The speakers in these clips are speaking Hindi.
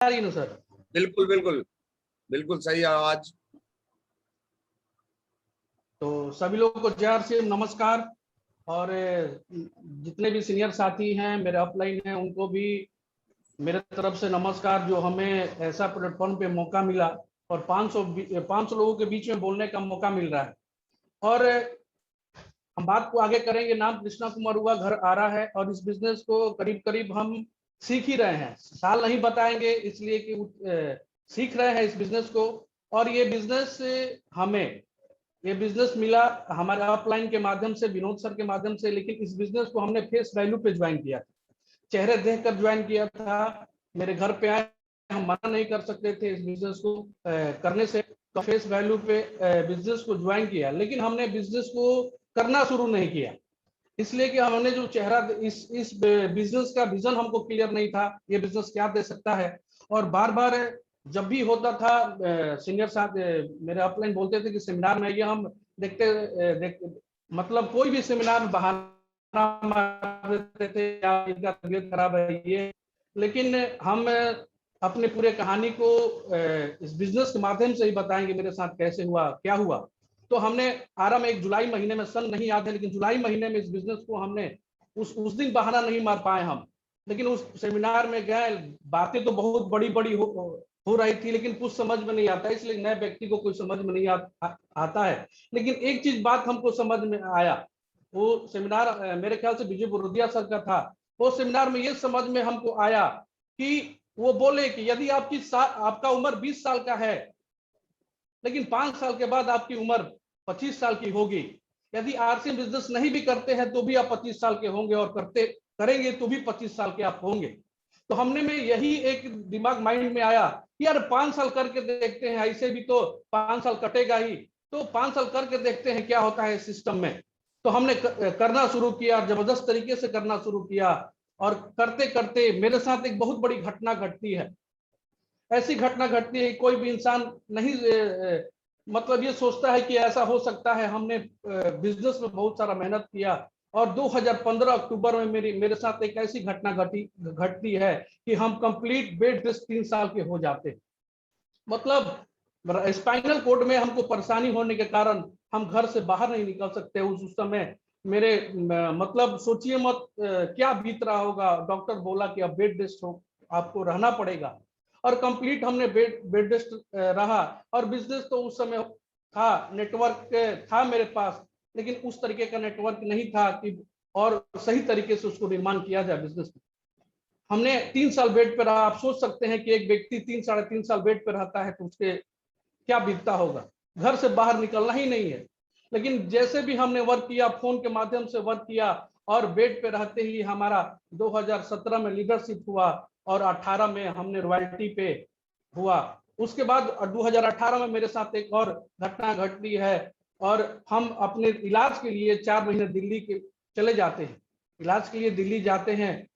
आ रही है ना सर? बिल्कुल बिल्कुल बिल्कुल सही आवाज। तो सभी लोगों को जय श्री राम, नमस्कार। और जितने भी सीनियर साथी हैं मेरे अपलाइन हैं उनको भी मेरे तरफ से नमस्कार, जो हमें ऐसा प्लेटफॉर्म पे मौका मिला और 500 लोगों के बीच में बोलने का मौका मिल रहा है। और हम बात को आगे करेंगे। नाम कृष्णा कुमार हुआ, घर आ रहा है, और इस बिजनेस को करीब करीब हम सीख ही रहे हैं। साल नहीं बताएंगे इसलिए कि सीख रहे हैं इस बिजनेस को। और ये बिजनेस हमें ये बिजनेस मिला हमारे अपलाइन के माध्यम से, विनोद सर के माध्यम से। लेकिन इस बिजनेस को हमने फेस वैल्यू पे ज्वाइन किया, चेहरे देखकर ज्वाइन किया था। मेरे घर पे आए, हम मना नहीं कर सकते थे इस बिजनेस को करने से, तो फेस वैल्यू पे बिजनेस को ज्वाइन किया। लेकिन हमने बिजनेस को करना शुरू नहीं किया, इसलिए कि हमने जो चेहरा इस बिजनेस का विजन हमको क्लियर नहीं था, ये बिजनेस क्या दे सकता है। और बार बार जब भी होता था, सीनियर साहब मेरे अपलाइन बोलते थे कि सेमिनार में आइए, हम देखते मतलब कोई भी सेमिनार में बहाना मार देते थे, इनका तबीयत खराब है ये। लेकिन हम अपने पूरे कहानी को इस बिजनेस के माध्यम से ही बताएंगे, मेरे साथ कैसे हुआ, क्या हुआ। तो हमने आराम एक जुलाई महीने में, सन नहीं याद है, लेकिन जुलाई महीने में इस बिजनेस को हमने उस दिन बहाना नहीं मार पाए हम। लेकिन उस सेमिनार में गए, बातें तो बहुत बड़ी बड़ी हो रही थी, लेकिन कुछ समझ में नहीं आता, इसलिए नए व्यक्ति को कोई समझ में नहीं आता है। लेकिन एक चीज बात हमको समझ में आया, वो सेमिनार मेरे ख्याल से विजय बुरुदिया सर का था। वो सेमिनार में ये समझ में हमको आया कि वो बोले कि यदि आपका उम्र 20 साल का है, लेकिन 5 साल के बाद आपकी उम्र 25 साल की होगी। यदि आरसी बिजनेस नहीं भी करते हैं तो भी आप 25 साल के होंगे, और करेंगे तो भी 25 साल के आप होंगे। तो हमने में यही एक दिमाग माइंड में आया कि यार 5 साल करके देखते हैं, ऐसे भी तो 5 साल कटेगा ही, तो 5 साल करके देखते हैं क्या होता है सिस्टम में। तो हमने करना शुरू किया, जबरदस्त तरीके से करना शुरू किया। और करते करते मेरे साथ एक बहुत बड़ी घटना घटती है। ऐसी घटना घटती है, कोई भी इंसान नहीं मतलब ये सोचता है कि ऐसा हो सकता है। हमने बिजनेस में बहुत सारा मेहनत किया, और 2015 अक्टूबर में मेरे साथ एक ऐसी घटना घटती है कि हम कंप्लीट बेड रेस्ट 3 साल के हो जाते हैं। मतलब स्पाइनल कॉर्ड में हमको परेशानी होने के कारण हम घर से बाहर नहीं निकल सकते उस समय। मेरे मतलब सोचिए मत क्या बीत रहा होगा। डॉक्टर बोला कि अब बेड रेस्ट हो, आपको रहना पड़ेगा। और कंप्लीट हमने बेड रेस्ट रहा। और बिजनेस तो उस समय था, नेटवर्क था मेरे पास, लेकिन उस तरीके का नेटवर्क नहीं था कि और सही तरीके से उसको निर्माण किया जाए बिजनेस में। हमने 3 साल बेड पे रहा। आप सोच सकते हैं कि एक व्यक्ति 3 साढ़े 3 साल बेड पे रहता है तो उसके क्या बीतता होगा। घर से बाहर निकलना ही नहीं है। लेकिन जैसे भी हमने वर्क किया, फोन के माध्यम से वर्क किया, और बेड पे रहते ही हमारा 2017 में लीडरशिप हुआ, और 18 में हमने रॉयल्टी पे हुआ। उसके बाद 2018 में मेरे साथ एक और घटना घटती है, और हम अपने इलाज के लिए 4 महीने दिल्ली के चले जाते हैं। इलाज के लिए दिल्ली जाते हैं,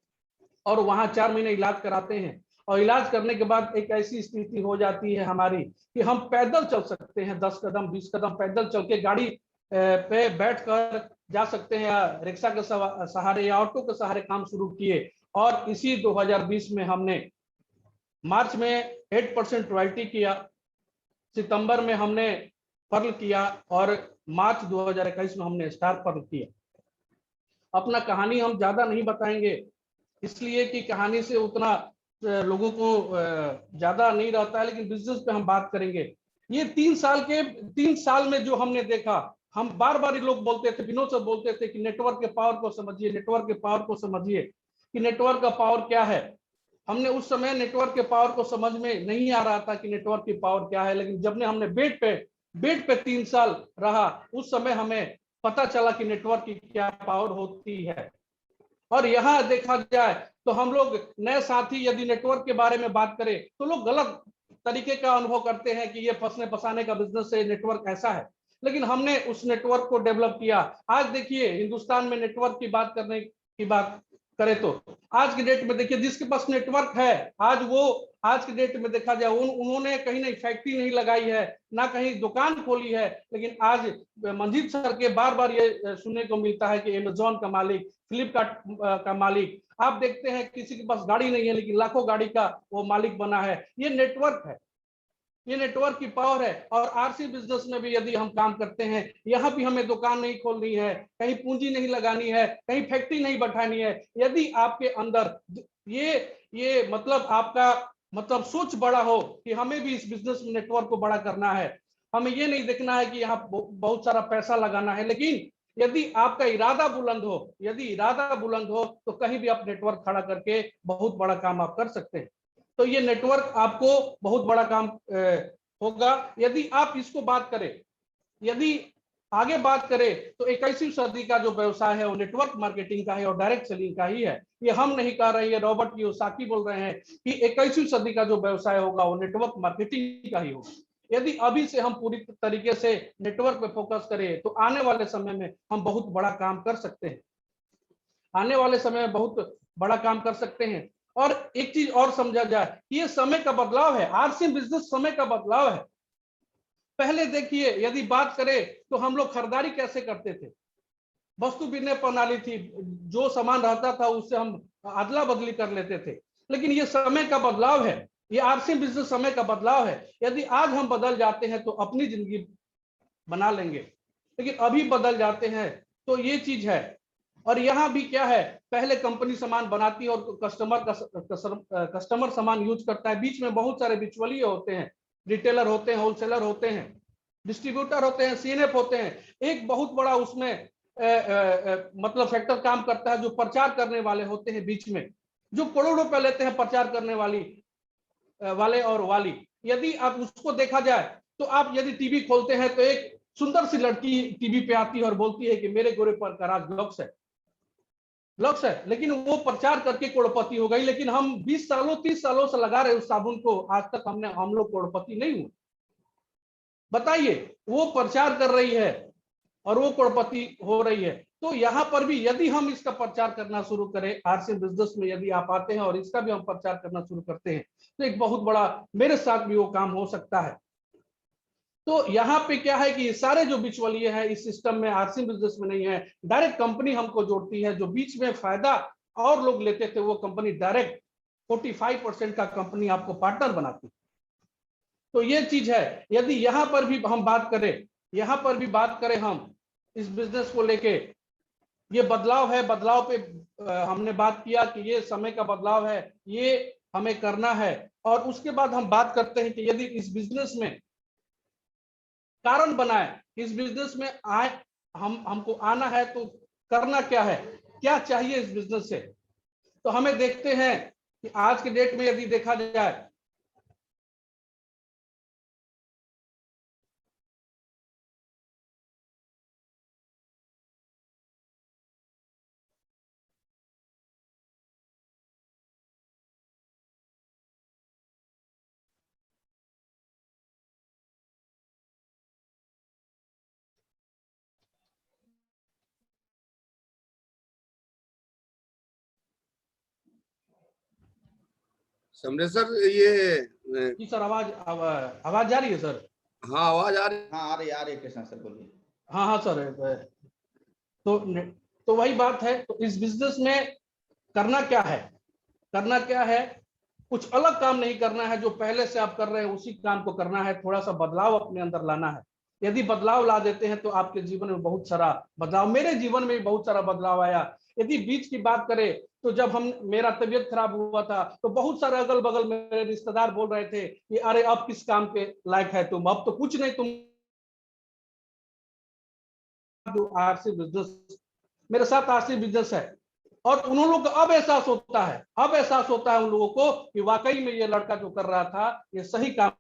और वहां 4 महीने इलाज कराते हैं। और इलाज करने के बाद एक ऐसी स्थिति हो जाती है हमारी कि हम पैदल चल सकते हैं, 10 कदम 20 कदम पैदल चल के, गाड़ी पे बैठ कर जा सकते हैं, या रिक्शा के सहारे या ऑटो के सहारे काम शुरू किए। और इसी 2020 में हमने मार्च में 8% रॉयल्टी किया, सितंबर में हमने पर्ल किया, और मार्च 2021 में हमने स्टार पर्ल किया। अपना कहानी हम ज्यादा नहीं बताएंगे, इसलिए कि कहानी से उतना लोगों को ज्यादा नहीं रहता है, लेकिन बिजनेस पे हम बात करेंगे। ये 3 साल में जो हमने देखा, हम बार बार लोग बोलते थे, विनोद सर बोलते थे कि नेटवर्क के पावर को समझिए, नेटवर्क के पावर को समझिए, कि नेटवर्क का पावर क्या है। हमने उस समय नेटवर्क के पावर को समझ में नहीं आ रहा था कि नेटवर्क की पावर क्या है। लेकिन जब ने हमने बेड पे 3 साल रहा, उस समय हमें पता चला कि नेटवर्क की क्या पावर होती है। और यहाँ देखा जाए तो हम लोग नए साथी यदि नेटवर्क के बारे में बात करें तो लोग गलत तरीके का अनुभव करते हैं कि ये फंसने फंसाने का बिजनेस है, नेटवर्क ऐसा है। लेकिन हमने उस नेटवर्क को डेवलप किया। आज देखिए हिंदुस्तान में नेटवर्क की बात करे तो आज की डेट में देखिए जिसके पास नेटवर्क है आज वो आज की डेट में देखा जाए उन्होंने कहीं नहीं फैक्ट्री नहीं लगाई है ना कहीं दुकान खोली है, लेकिन आज मंजीत सर के बार बार ये सुनने को मिलता है कि अमेजॉन का मालिक, फ्लिपकार्ट का मालिक, आप देखते हैं किसी के पास गाड़ी नहीं है लेकिन लाखों गाड़ी का वो मालिक बना है। ये नेटवर्क है, ये नेटवर्क की पावर है। और आरसी बिजनेस में भी यदि हम काम करते हैं, यहाँ भी हमें दुकान नहीं खोलनी है, कहीं पूंजी नहीं लगानी है, कहीं फैक्ट्री नहीं बैठानी है। यदि आपके अंदर ये मतलब आपका मतलब सोच बड़ा हो कि हमें भी इस बिजनेस में नेटवर्क को बड़ा करना है, हमें ये नहीं देखना है कि यहाँ बहुत सारा पैसा लगाना है, लेकिन यदि आपका इरादा बुलंद हो, यदि इरादा बुलंद हो तो कहीं भी आप नेटवर्क खड़ा करके बहुत बड़ा काम आप कर सकते हैं। तो ये नेटवर्क आपको बहुत बड़ा काम होगा यदि आप इसको बात करें। यदि आगे बात करें तो 21वीं सदी का जो व्यवसाय है वो नेटवर्क मार्केटिंग का है और डायरेक्ट सेलिंग का ही है। ये हम नहीं कह रहे, ये रॉबर्ट कियोसाकी बोल रहे हैं कि 21वीं सदी का जो व्यवसाय होगा वो नेटवर्क मार्केटिंग का ही होगा। यदि अभी से हम पूरी तरीके से नेटवर्क पे फोकस करें तो आने वाले समय में हम बहुत बड़ा काम कर सकते हैं, आने वाले समय में बहुत बड़ा काम कर सकते हैं। और एक चीज और समझा जाए, ये समय का बदलाव है, आरसी बिजनेस समय का बदलाव है। पहले देखिए यदि बात करें तो हम लोग खरीदारी कैसे करते थे, वस्तु विनिमय प्रणाली थी, जो सामान रहता था उससे हम अदला बदली कर लेते थे। लेकिन ये समय का बदलाव है, ये आरसी बिजनेस समय का बदलाव है। यदि आज हम बदल जाते हैं तो अपनी जिंदगी बना लेंगे, लेकिन अभी बदल जाते हैं तो ये चीज है। और यहाँ भी क्या है, पहले कंपनी सामान बनाती है और कस्टमर सामान यूज करता है, बीच में बहुत सारे बिचौलिए होते हैं, रिटेलर होते हैं, होलसेलर होते हैं, डिस्ट्रीब्यूटर होते हैं, सीएनएफ होते हैं। एक बहुत बड़ा उसमें मतलब फैक्टर काम करता है जो प्रचार करने वाले होते हैं बीच में, जो करोड़ों रुपए लेते हैं प्रचार करने वाले और वाली। यदि आप उसको देखा जाए तो आप यदि टीवी खोलते हैं तो एक सुंदर सी लड़की टीवी पे आती है और बोलती है कि मेरे गोरे पर का राज लक्ष्य है, लेकिन वो प्रचार करके करोड़पति हो गई। लेकिन हम 20 सालों 30 सालों से लगा रहे उस साबुन को, आज तक हम लोग करोड़पति नहीं हुए। बताइए, वो प्रचार कर रही है और वो करोड़पति हो रही है। तो यहाँ पर भी यदि हम इसका प्रचार करना शुरू करें, आरसी बिजनेस में यदि आप आते हैं और इसका भी हम प्रचार करना शुरू करते हैं तो एक बहुत बड़ा मेरे साथ भी वो काम हो सकता है। तो यहाँ पे क्या है कि सारे जो बिचौलिए हैं इस सिस्टम में, आरसी बिजनेस में नहीं है। डायरेक्ट कंपनी हमको जोड़ती है, जो बीच में फायदा और लोग लेते थे वो कंपनी डायरेक्ट 45% का कंपनी आपको पार्टनर बनाती है। तो ये चीज है। यदि यहाँ पर भी हम बात करें, यहाँ पर भी बात करें हम इस बिजनेस को लेके, ये बदलाव है, बदलाव पे हमने बात किया कि ये समय का बदलाव है, ये हमें करना है। और उसके बाद हम बात करते हैं कि यदि इस बिजनेस में कारण बनाए, इस बिजनेस में आए, हमको आना है तो करना क्या है, क्या चाहिए इस बिजनेस से। तो हमें देखते हैं कि आज के डेट में यदि देखा जाए समझे सर, ये कि सर आवाज जा रही है सर? हाँ आवाज आ रही। हाँ आ रही है कृष्णा सर, बोलिए। हाँ सर। तो वही बात है। तो इस बिजनेस में करना क्या है, करना क्या है, कुछ अलग काम नहीं करना है, जो पहले से आप कर रहे हैं उसी काम को करना है। थोड़ा सा बदलाव अपने अंदर लाना है। यदि बदलाव ला देते हैं तो आपके जीवन में बहुत सारा बदलाव, मेरे जीवन में भी बहुत सारा बदलाव आया। यदि बीच की बात करें तो जब मेरा तबीयत खराब हुआ था तो बहुत सारे अगल बगल मेरे रिश्तेदार बोल रहे थे कि अरे अब किस काम के लायक है तुम, अब तो कुछ नहीं, तुम जो आरसी बिजनेस, मेरे साथ आरसी बिजनेस है। और उन लोगों को अब एहसास होता है, अब एहसास होता है उन लोगों को कि वाकई में ये लड़का जो कर रहा था ये सही काम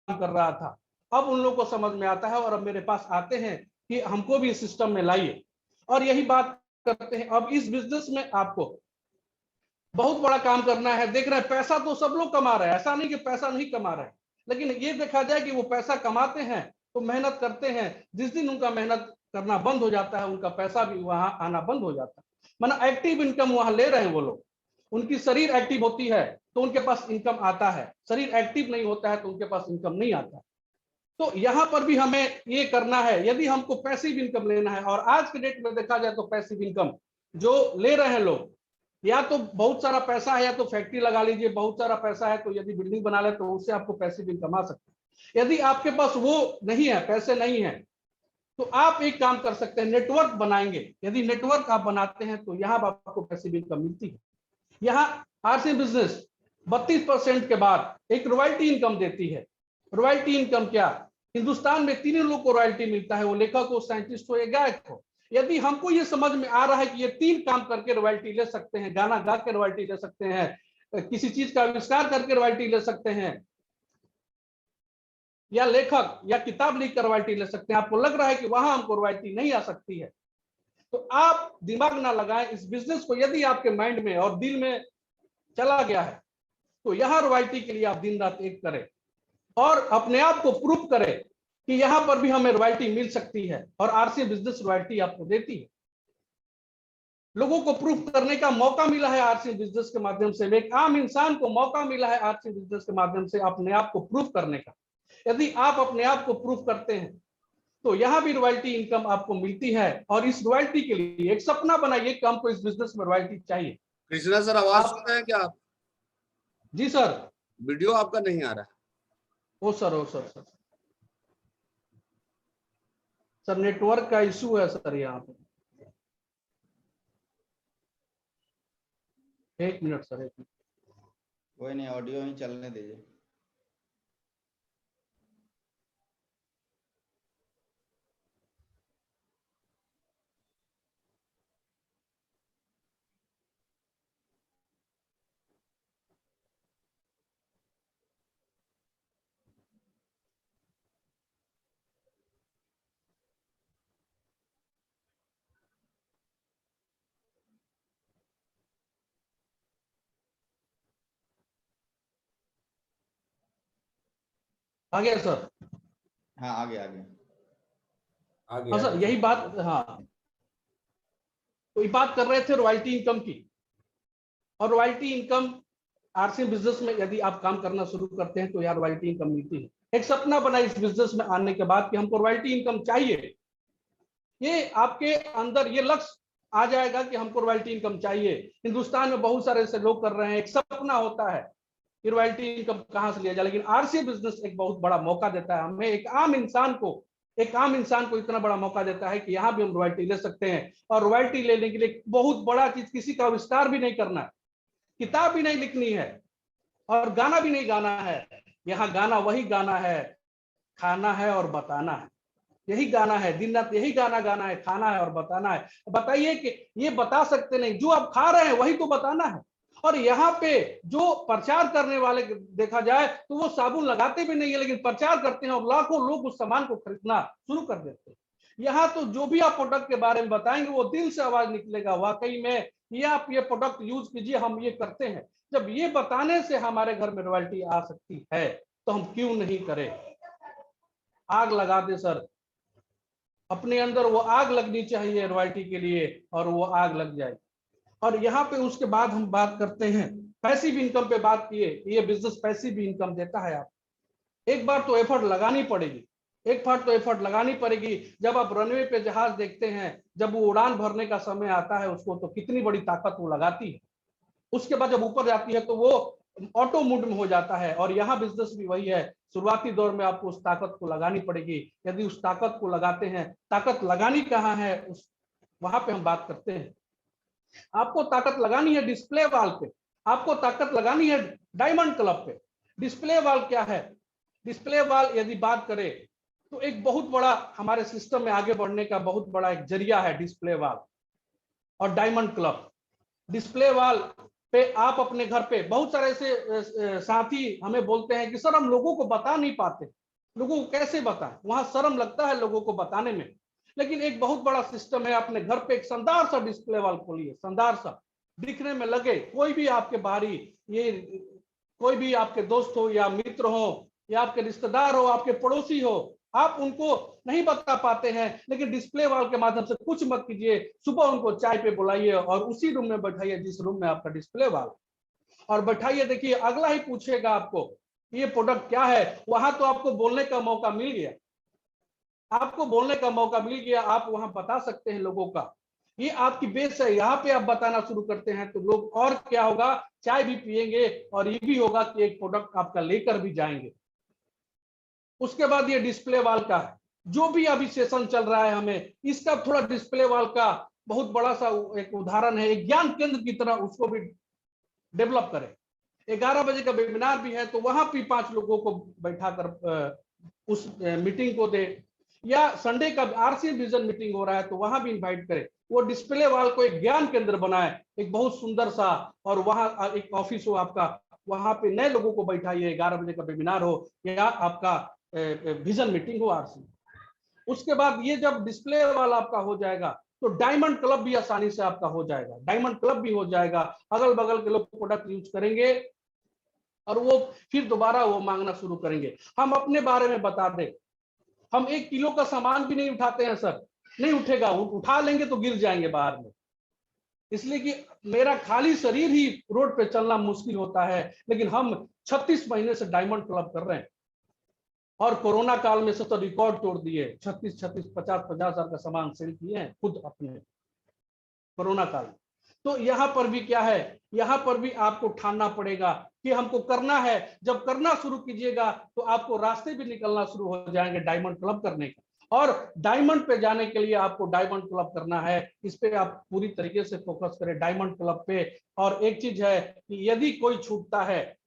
कर रहा था। अब उन लोगों को समझ में आता है और अब मेरे पास आते हैं कि हमको भी इस सिस्टम में लाइए। और यही बात करते हैं। अब इस बिजनेस में आपको बहुत बड़ा काम करना है। देख रहे हैं पैसा तो सब लोग कमा रहे हैं, ऐसा नहीं कि पैसा नहीं कमा रहे हैं, लेकिन ये देखा जाए कि वो पैसा कमाते हैं तो मेहनत करते हैं, जिस दिन उनका मेहनत करना बंद हो जाता है उनका पैसा भी वहां आना बंद हो जाता है। माना एक्टिव इनकम वहां ले रहे हैं वो लोग, उनकी शरीर एक्टिव होती है तो उनके पास इनकम आता है, शरीर एक्टिव नहीं होता है तो उनके पास इनकम नहीं आता। तो यहां पर भी हमें ये करना है, यदि हमको पैसिव इनकम लेना है, और आज के डेट में देखा जाए तो पैसिव इनकम जो ले रहे हैं लोग, या तो बहुत सारा पैसा है या तो फैक्ट्री लगा लीजिए, बहुत सारा पैसा है तो यदि बिल्डिंग बना ले तो उससे आपको पैसिव इनकम आ सकती है। यदि आपके पास वो नहीं है, पैसे नहीं है, तो आप एक काम कर सकते हैं, नेटवर्क बनाएंगे। यदि नेटवर्क आप बनाते हैं तो यहाँ आपको पैसिव इनकम मिलती है। यहाँ आरसी बिजनेस 32% के बाद एक रॉयल्टी इनकम देती है। रॉयल्टी इनकम क्या, हिंदुस्तान में 3 लोग को रॉयल्टी मिलता है, वो लेखक हो, साइंटिस्ट हो या गायक हो। यदि हमको ये समझ में आ रहा है कि ये 3 काम करके रॉयल्टी ले सकते हैं, गाना गा के रॉयल्टी ले सकते हैं, किसी चीज का आविष्कार करके रॉयल्टी ले सकते हैं, या लेखक या किताब लिख कर रॉयल्टी ले सकते हैं, आपको लग रहा है कि वहां हमको रॉयल्टी नहीं आ सकती है, तो आप दिमाग ना लगाएं इस बिजनेस को। यदि आपके माइंड में और दिल में चला गया है तो यहां रॉयल्टी के लिए आप दिन रात एक करें और अपने आप को प्रूव करें कि यहां पर भी हमें रॉयल्टी मिल सकती है, और आरसी बिजनेस रॉयल्टी आपको देती है। लोगों को प्रूफ करने का मौका मिला है आरसी बिजनेस के माध्यम से, एक आम इंसान को मौका मिला है आरसी बिजनेस के माध्यम से अपने आप को प्रूफ करने का। यदि आप अपने आप को प्रूफ करते हैं तो यहां भी रॉयल्टी इनकम आपको मिलती है, और इस रॉयल्टी के लिए एक सपना बनाइए कि हमको इस बिजनेस में रॉयल्टी चाहिए। कृष्णा सर, आवाज सुन रहे हैं क्या आप? जी सर। वीडियो आपका नहीं आ रहा है। ओ सर सर नेटवर्क का इशू है सर यहाँ पे। 1 मिनट सर, 1 मिनट। कोई नहीं, ऑडियो ही चलने दीजिए। आ गया सर? हाँ आगे आगे हाँ सर, यही बात, हाँ तो ये बात कर रहे थे रॉयल्टी इनकम की। और रॉयल्टी इनकम आरसी बिजनेस में यदि आप काम करना शुरू करते हैं तो यार रॉयल्टी इनकम मिलती है। एक सपना बना इस बिजनेस में आने के बाद कि हमको रॉयल्टी इनकम चाहिए, ये आपके अंदर ये लक्ष्य आ जाएगा कि हमको रॉयल्टी इनकम चाहिए। हिंदुस्तान में बहुत सारे ऐसे लोग कर रहे हैं, एक सपना होता है कि रॉयल्टी इनकम कहां से लिया जाए, लेकिन आरसी बिजनेस एक बहुत बड़ा मौका देता है हमें, एक आम इंसान को इतना बड़ा मौका देता है कि यहाँ भी हम रॉयल्टी ले सकते हैं। और रॉयल्टी लेने के लिए बहुत बड़ा चीज, किसी का आविष्कार भी नहीं करना है, किताब भी नहीं लिखनी है, और गाना भी नहीं गाना है। यहाँ गाना वही गाना है, खाना है और बताना है, यही गाना है, दिन रात यही गाना गाना है, खाना है और बताना है। बताइए कि ये बता सकते नहीं, जो आप खा रहे हैं वही तो बताना है। और यहाँ पे जो प्रचार करने वाले देखा जाए तो वो साबुन लगाते भी नहीं है, लेकिन प्रचार करते हैं और लाखों लोग उस सामान को खरीदना शुरू कर देते हैं। यहाँ तो जो भी आप प्रोडक्ट के बारे में बताएंगे वो दिल से आवाज निकलेगा, वाकई में ये आप ये प्रोडक्ट यूज कीजिए, हम ये करते हैं। जब ये बताने से हमारे घर में रॉयल्टी आ सकती है तो हम क्यों नहीं करें। आग लगा दे सर, अपने अंदर वो आग लगनी चाहिए रॉयल्टी के लिए, और वो आग लग जाए। और यहाँ पे उसके बाद हम बात करते हैं पैसिव इनकम पे बात किए, ये बिजनेस पैसिव इनकम देता है। आप एक बार तो एफर्ट लगानी पड़ेगी, एफर्ट लगानी पड़ेगी। जब आप रनवे पे जहाज देखते हैं, जब वो उड़ान भरने का समय आता है उसको, तो कितनी बड़ी ताकत वो लगाती है। उसके बाद जब ऊपर जाती है तो वो ऑटो मोड में हो जाता है। और यहाँ बिजनेस भी वही है, शुरुआती दौर में आपको उस ताकत को लगानी पड़ेगी। यदि उस ताकत को लगाते हैं, ताकत लगानी कहाँ है, उस वहां पे हम बात करते हैं। आपको ताकत लगानी है डिस्प्ले वाल पे, आपको ताकत लगानी है डायमंड क्लब पे। डिस्प्ले वाल क्या है? डिस्प्ले वाल यदि बात करें तो एक बहुत बड़ा हमारे सिस्टम में आगे बढ़ने का बहुत बड़ा एक जरिया है डिस्प्ले वाल और डायमंड क्लब। डिस्प्ले वाल पे आप अपने घर पे, बहुत सारे ऐसे साथी हमें बोलते हैं कि सर हम लोगों को बता नहीं पाते, लोगों को कैसे बताएं, वहां शर्म लगता है लोगों को बताने में। लेकिन एक बहुत बड़ा सिस्टम है, अपने घर पे एक शानदार सा डिस्प्ले वाल खोलिए, शानदार सा दिखने में लगे। कोई भी आपके बाहरी, ये कोई भी आपके दोस्त हो या मित्र हो या आपके रिश्तेदार हो, आपके पड़ोसी हो, आप उनको नहीं बता पाते हैं, लेकिन डिस्प्ले वॉल के माध्यम से कुछ मत कीजिए, सुबह उनको चाय पे बुलाइए और उसी रूम में बैठाइए जिस रूम में आपका डिस्प्ले वॉल, और बैठाइए। देखिए अगला ही पूछेगा आपको ये प्रोडक्ट क्या है, वहां तो आपको बोलने का मौका मिल गया, आपको बोलने का मौका मिल गया, आप वहां बता सकते हैं लोगों का, ये आपकी बेस है। यहाँ पे आप बताना शुरू करते हैं तो लोग, और क्या होगा, चाय भी पिएंगे और ये भी होगा कि एक प्रोडक्ट आपका लेकर भी जाएंगे। उसके बाद ये डिस्प्ले वॉल का है, जो भी अभी सेशन चल रहा है, हमें इसका थोड़ा डिस्प्ले वॉल का बहुत बड़ा सा एक उदाहरण है, एक ज्ञान केंद्र की तरह उसको भी डेवलप करें। 11 बजे का वेबिनार भी है, तो वहां भी 5 लोगों को बैठाकर उस मीटिंग को दे, या संडे का आरसी विजन मीटिंग हो रहा है तो वहां भी इनवाइट करें। वो डिस्प्ले वॉल को एक ज्ञान केंद्र बनाए, एक बहुत सुंदर सा, और वहां एक ऑफिस हो आपका, वहां पे नए लोगों को बैठाइए, 11 बजे का वेबिनार हो या आपका विजन मीटिंग हो आरसी। उसके बाद ये जब डिस्प्ले वाला आपका हो जाएगा तो डायमंड क्लब भी आसानी से आपका हो जाएगा, डायमंड क्लब भी हो जाएगा, अगल बगल के लोग प्रोडक्ट यूज करेंगे और वो फिर दोबारा वो मांगना शुरू करेंगे। हम अपने बारे में बता दें, हम 1 किलो का सामान भी नहीं उठाते हैं सर, नहीं उठेगा, उठा लेंगे तो गिर जाएंगे बाहर में, इसलिए कि मेरा खाली शरीर ही रोड पे चलना मुश्किल होता है, लेकिन हम 36 महीने से डायमंड क्लब कर रहे हैं, और कोरोना काल में से तो रिकॉर्ड तोड़ दिए, 36 50 हजार का सामान सेल किए हैं खुद अपने कोरोना काल में। तो यहाँ पर भी क्या है, यहाँ पर भी आपको ठानना पड़ेगा कि हमको करना है। जब करना शुरू कीजिएगा तो आपको रास्ते भी निकलना शुरू हो जाएंगे डायमंड क्लब करने के, और डायमंड पे जाने के लिए आपको डायमंड क्लब करना है, इस पे आप पूरी तरीके से फोकस करें डायमंड क्लब पे। और एक चीज है कि यदि कोई छूटता है,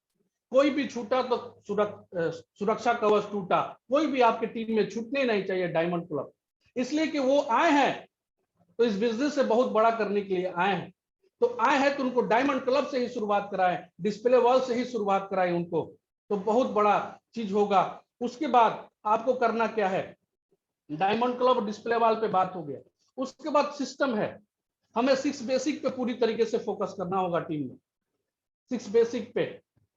कोई भी छूटा तो सुरक्षा कवच टूटा, कोई भी आपके टीम में छूटने नहीं चाहिए डायमंड क्लब, इसलिए कि वो आए हैं तो इस बिजनेस से बहुत बड़ा करने के लिए आए हैं, तो आए हैं तो उनको डायमंड क्लब से ही शुरुआत कराएं, डिस्प्ले वॉल से ही शुरुआत कराएं उनको, तो बहुत बड़ा चीज होगा। उसके बाद आपको करना क्या है, डायमंड क्लब डिस्प्ले वॉल पे बात हो गया, उसके बाद सिस्टम है, हमें 6 बेसिक पे पूरी तरीके से फोकस करना होगा टीम में, 6 बेसिक पे,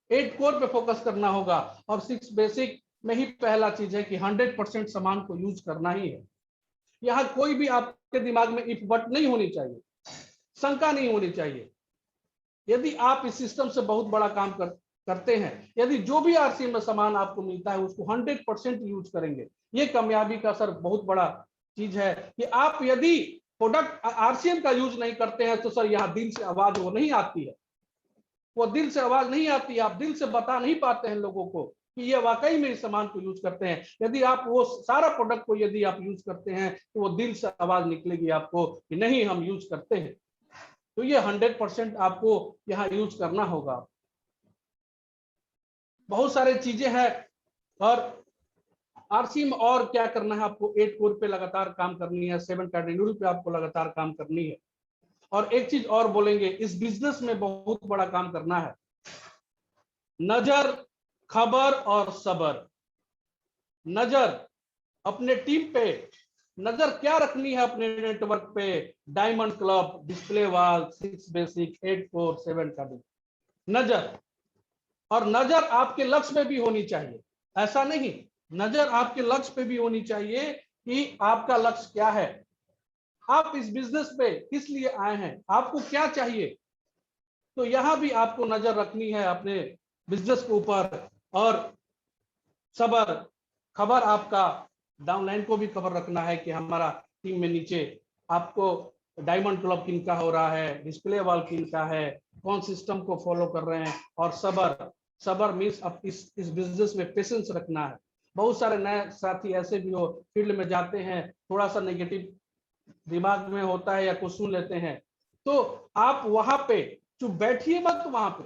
8 कोर पे फोकस करना होगा, और 6 बेसिक में ही पहला चीज है कि 100% सामान को यूज करना ही है। यहाँ कोई भी आपके दिमाग में इफ बट नहीं होनी चाहिए, शंका नहीं होनी चाहिए। यदि आप इस सिस्टम से बहुत बड़ा काम करते हैं, यदि जो भी आरसीएम में सामान आपको मिलता है उसको 100% यूज करेंगे, ये कामयाबी का सर बहुत बड़ा चीज है। कि आप यदि प्रोडक्ट आरसीएम का यूज नहीं करते हैं तो सर यहाँ दिल से आवाज वो नहीं आती है, वो दिल से आवाज नहीं आती, आप दिल से बता नहीं पाते हैं लोगों को कि ये वाकई में इस सामान को यूज करते हैं। यदि आप वो सारा प्रोडक्ट को यदि आप यूज करते हैं तो वो दिल से आवाज निकलेगी आपको कि नहीं हम यूज करते हैं, तो ये 100% आपको यहाँ यूज करना होगा। बहुत सारे चीजें हैं, और आरसी में और क्या करना है आपको, 8 कोर पे लगातार काम करनी है, 7 कार्डिनल पे आपको लगातार काम करनी है। और एक चीज और बोलेंगे, इस बिजनेस में बहुत बड़ा काम करना है, नजर, खबर और सबर। नजर अपने टीम पे, नजर क्या रखनी है अपने नेटवर्क पे, diamond club, display wall, 6 basic, 8 core, 7 cardinal, नजर। और नजर आपके लक्ष्य पे भी होनी चाहिए, ऐसा नहीं, नजर आपके लक्ष्य पे भी होनी चाहिए कि आपका लक्ष्य क्या है, आप इस बिजनेस पे किस लिए आए हैं, आपको क्या चाहिए। तो यहां भी आपको नजर रखनी है अपने बिजनेस के ऊपर। और सबर, खबर आपका डाउनलाइन को भी खबर रखना है कि हमारा टीम में नीचे आपको डायमंड क्लब किन का हो रहा है, डिस्प्ले वॉल किन का है, कौन सिस्टम को फॉलो कर रहे हैं। और सबर, सबर मीन्स अब इस बिजनेस में पेशेंस रखना है। बहुत सारे नए साथी ऐसे भी हो, फील्ड में जाते हैं, थोड़ा सा नेगेटिव दिमाग में होता है या कुछ सुन लेते हैं, तो आप वहां पे चुप बैठिए मत, वहां पे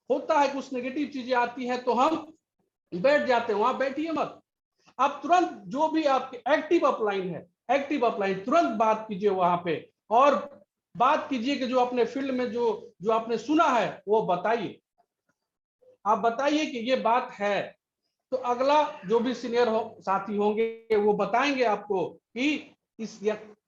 होता है कुछ नेगेटिव चीजें आती हैं तो हम बैठ जाते हैं, वहां बैठिए मत, आप तुरंत जो भी आपके एक्टिव अपलाइन है, एक्टिव अपलाइन तुरंत बात कीजिए वहां पे, और बात कीजिए कि जो अपने फील्ड में जो आपने सुना है वो बताइए, आप बताइए कि ये बात है, तो अगला जो भी सीनियर साथी होंगे वो बताएंगे आपको कि इस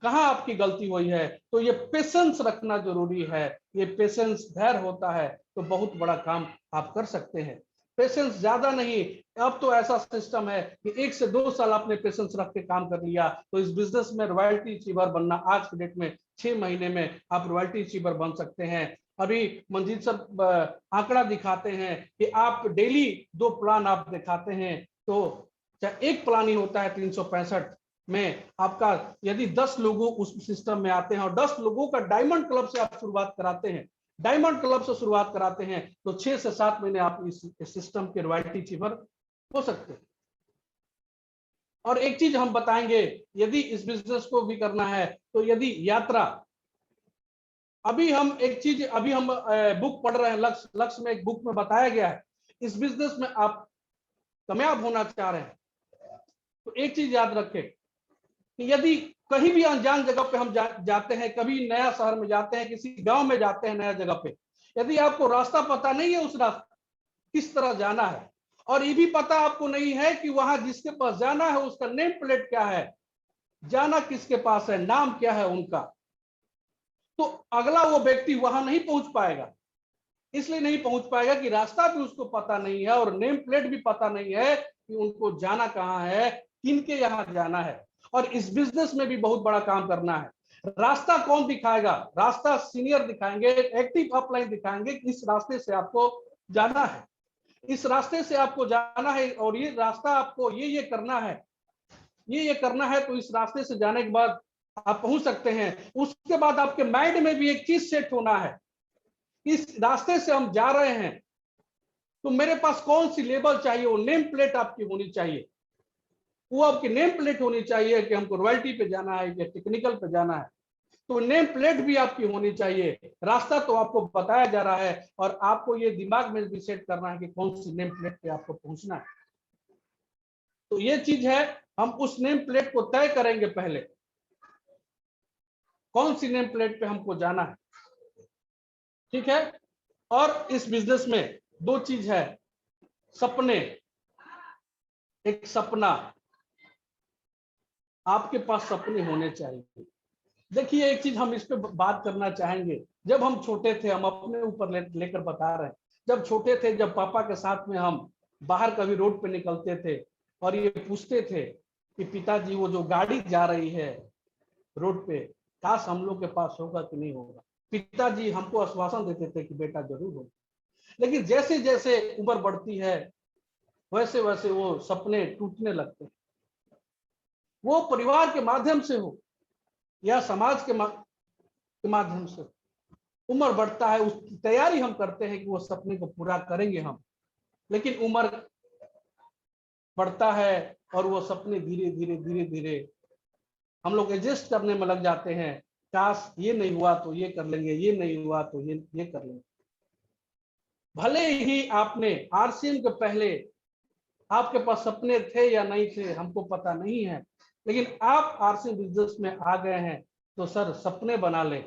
कहाँ आपकी गलती हुई है। तो ये पेशेंस रखना जरूरी है, ये पेशेंस धैर्य होता है तो बहुत बड़ा काम आप कर सकते हैं। पेशेंस ज्यादा नहीं, अब तो ऐसा सिस्टम है कि 1 से 2 साल आपने पेशेंस रख के काम कर लिया तो इस बिजनेस में रॉयल्टी अचीवर बनना आज के डेट में 6 महीने में आप रॉयल्टी अचीवर बन सकते हैं। अभी मंजीत सर आंकड़ा दिखाते हैं कि आप डेली 2 प्लान आप दिखाते हैं, तो चाहे एक प्लान ही होता है 365 में आपका, यदि 10 लोगों उस सिस्टम में आते हैं और 10 लोगों का डायमंड क्लब से आप शुरुआत कराते हैं, डायमंड क्लब से शुरुआत कराते हैं, तो 6 से 7 महीने आप इस सिस्टम के रॉयल्टी अचीवर हो सकते हैं। और एक चीज हम बताएंगे, यदि इस बिजनेस को भी करना है तो यदि यात्रा, अभी हम एक चीज, अभी हम बुक पढ़ रहे हैं, लक्ष्य में एक बुक में बताया गया है, इस बिजनेस में आप कामयाब होना चाह रहे हैं तो एक चीज याद रखें कि यदि कहीं भी अनजान जगह पे हम जाते हैं, कभी नया शहर में जाते हैं, किसी गांव में जाते हैं नया जगह पे, यदि आपको रास्ता पता नहीं है, उस रास्ते किस तरह जाना है, और ये भी पता आपको नहीं है कि वहां जिसके पास जाना है उसका नेम प्लेट क्या है, जाना किसके पास है, नाम क्या है उनका, तो अगला वो व्यक्ति वहां नहीं पहुंच पाएगा। इसलिए नहीं पहुंच पाएगा कि रास्ता भी उसको पता नहीं है और नेम प्लेट भी पता नहीं है कि उनको जाना कहाँ है, किनके यहाँ जाना है। और इस बिजनेस में भी बहुत बड़ा काम करना है। रास्ता कौन दिखाएगा? रास्ता सीनियर दिखाएंगे, एक्टिव अपलाइन दिखाएंगे कि इस रास्ते से आपको जाना है, इस रास्ते से आपको जाना है और ये रास्ता आपको ये करना है, ये करना है, तो इस रास्ते से जाने के बाद आप पहुंच सकते हैं। उसके बाद आपके माइंड में भी एक चीज सेट होना है, इस रास्ते से हम जा रहे हैं तो मेरे पास कौन सी लेबल चाहिए, वो नेम प्लेट आपकी होनी चाहिए, वो आपकी नेम प्लेट होनी चाहिए कि हमको रॉयल्टी पे जाना है या टेक्निकल पे जाना है, तो नेम प्लेट भी आपकी होनी चाहिए। रास्ता तो आपको बताया जा रहा है और आपको ये दिमाग में भी सेट करना है कि कौन सी नेम प्लेट पे आपको पहुंचना है। तो ये चीज है, हम उस नेम प्लेट को तय करेंगे पहले, कौन सी नेम प्लेट पे हमको जाना है, ठीक है। और इस बिजनेस में 2 चीज है, सपने, एक सपना, आपके पास सपने होने चाहिए। देखिए एक चीज हम इस पे बात करना चाहेंगे, जब हम छोटे थे, हम अपने ऊपर लेकर बता रहे हैं, जब छोटे थे, जब पापा के साथ में हम बाहर कभी रोड पे निकलते थे और ये पूछते थे कि पिताजी वो जो गाड़ी जा रही है रोड पे, काश हम लोग के पास होगा कि नहीं होगा। पिताजी हमको आश्वासन देते थे कि बेटा जरूर होगा, लेकिन जैसे जैसे उम्र बढ़ती है वैसे वैसे वो सपने टूटने लगते हैं। वो परिवार के माध्यम से हो या समाज के माध्यम से, उम्र बढ़ता है, उस तैयारी हम करते हैं कि वो सपने को पूरा करेंगे हम, लेकिन उम्र बढ़ता है और वो सपने धीरे धीरे धीरे धीरे हम लोग एडजस्ट करने में लग जाते हैं। काश ये नहीं हुआ तो ये कर लेंगे, ये नहीं हुआ तो ये कर लेंगे। भले ही आपने आरसीएम के पहले आपके पास सपने थे या नहीं थे हमको पता नहीं है, लेकिन आप आरसीएम बिजनेस में आ गए हैं तो सर सपने बना लें,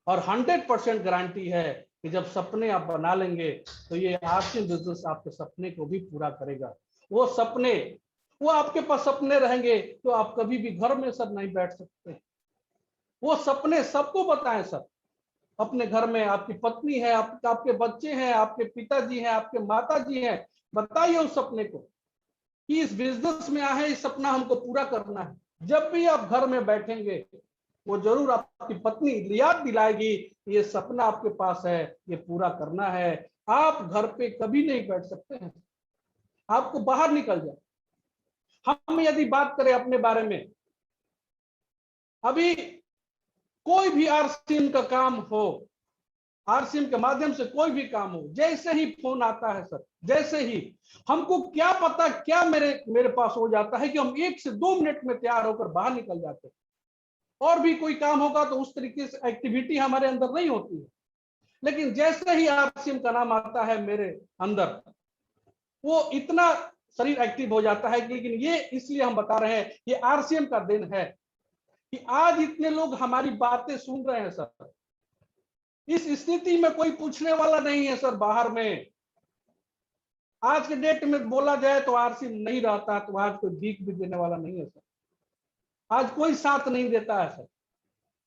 और 100% गारंटी है कि जब सपने आप बना लेंगे तो ये आरसीएम बिजनेस आपके सपने को भी पूरा करेगा। वो सपने, वो आपके पास सपने रहेंगे तो आप कभी भी घर में सर नहीं बैठ सकते। वो सपने सबको बताएं सर, अपने घर में आपकी पत्नी है, आपके बच्चे हैं, आपके पिताजी हैं, आपके माताजी हैं, बताइए उस सपने को कि इस बिजनेस में आए, इस सपना हमको पूरा करना है। जब भी आप घर में बैठेंगे वो जरूर आपकी पत्नी याद दिलाएगी ये सपना आपके पास है, ये पूरा करना है। आप घर पे कभी नहीं बैठ सकते हैं, आपको बाहर निकल जाए। हम यदि बात करें अपने बारे में, अभी कोई भी आरसीएम का काम हो, आरसीएम के माध्यम से कोई भी काम हो, जैसे ही फोन आता है सर, जैसे ही हमको क्या पता क्या मेरे पास हो जाता है कि हम 1 से 2 मिनट में तैयार होकर बाहर निकल जाते हैं। और भी कोई काम होगा तो उस तरीके से एक्टिविटी हमारे अंदर नहीं होती है, लेकिन जैसे ही आरसीएम का नाम आता है मेरे अंदर, वो इतना शरीर एक्टिव हो जाता है। लेकिन ये इसलिए हम बता रहे हैं, ये आरसीएम का दिन है कि आज इतने लोग हमारी बातें सुन रहे हैं सर। इस स्थिति में कोई पूछने वाला नहीं है सर बाहर में। आज के डेट में बोला जाए तो आरसीएम नहीं रहता तो आज कोई भीख भी देने वाला नहीं है सर, आज कोई साथ नहीं देता है सर,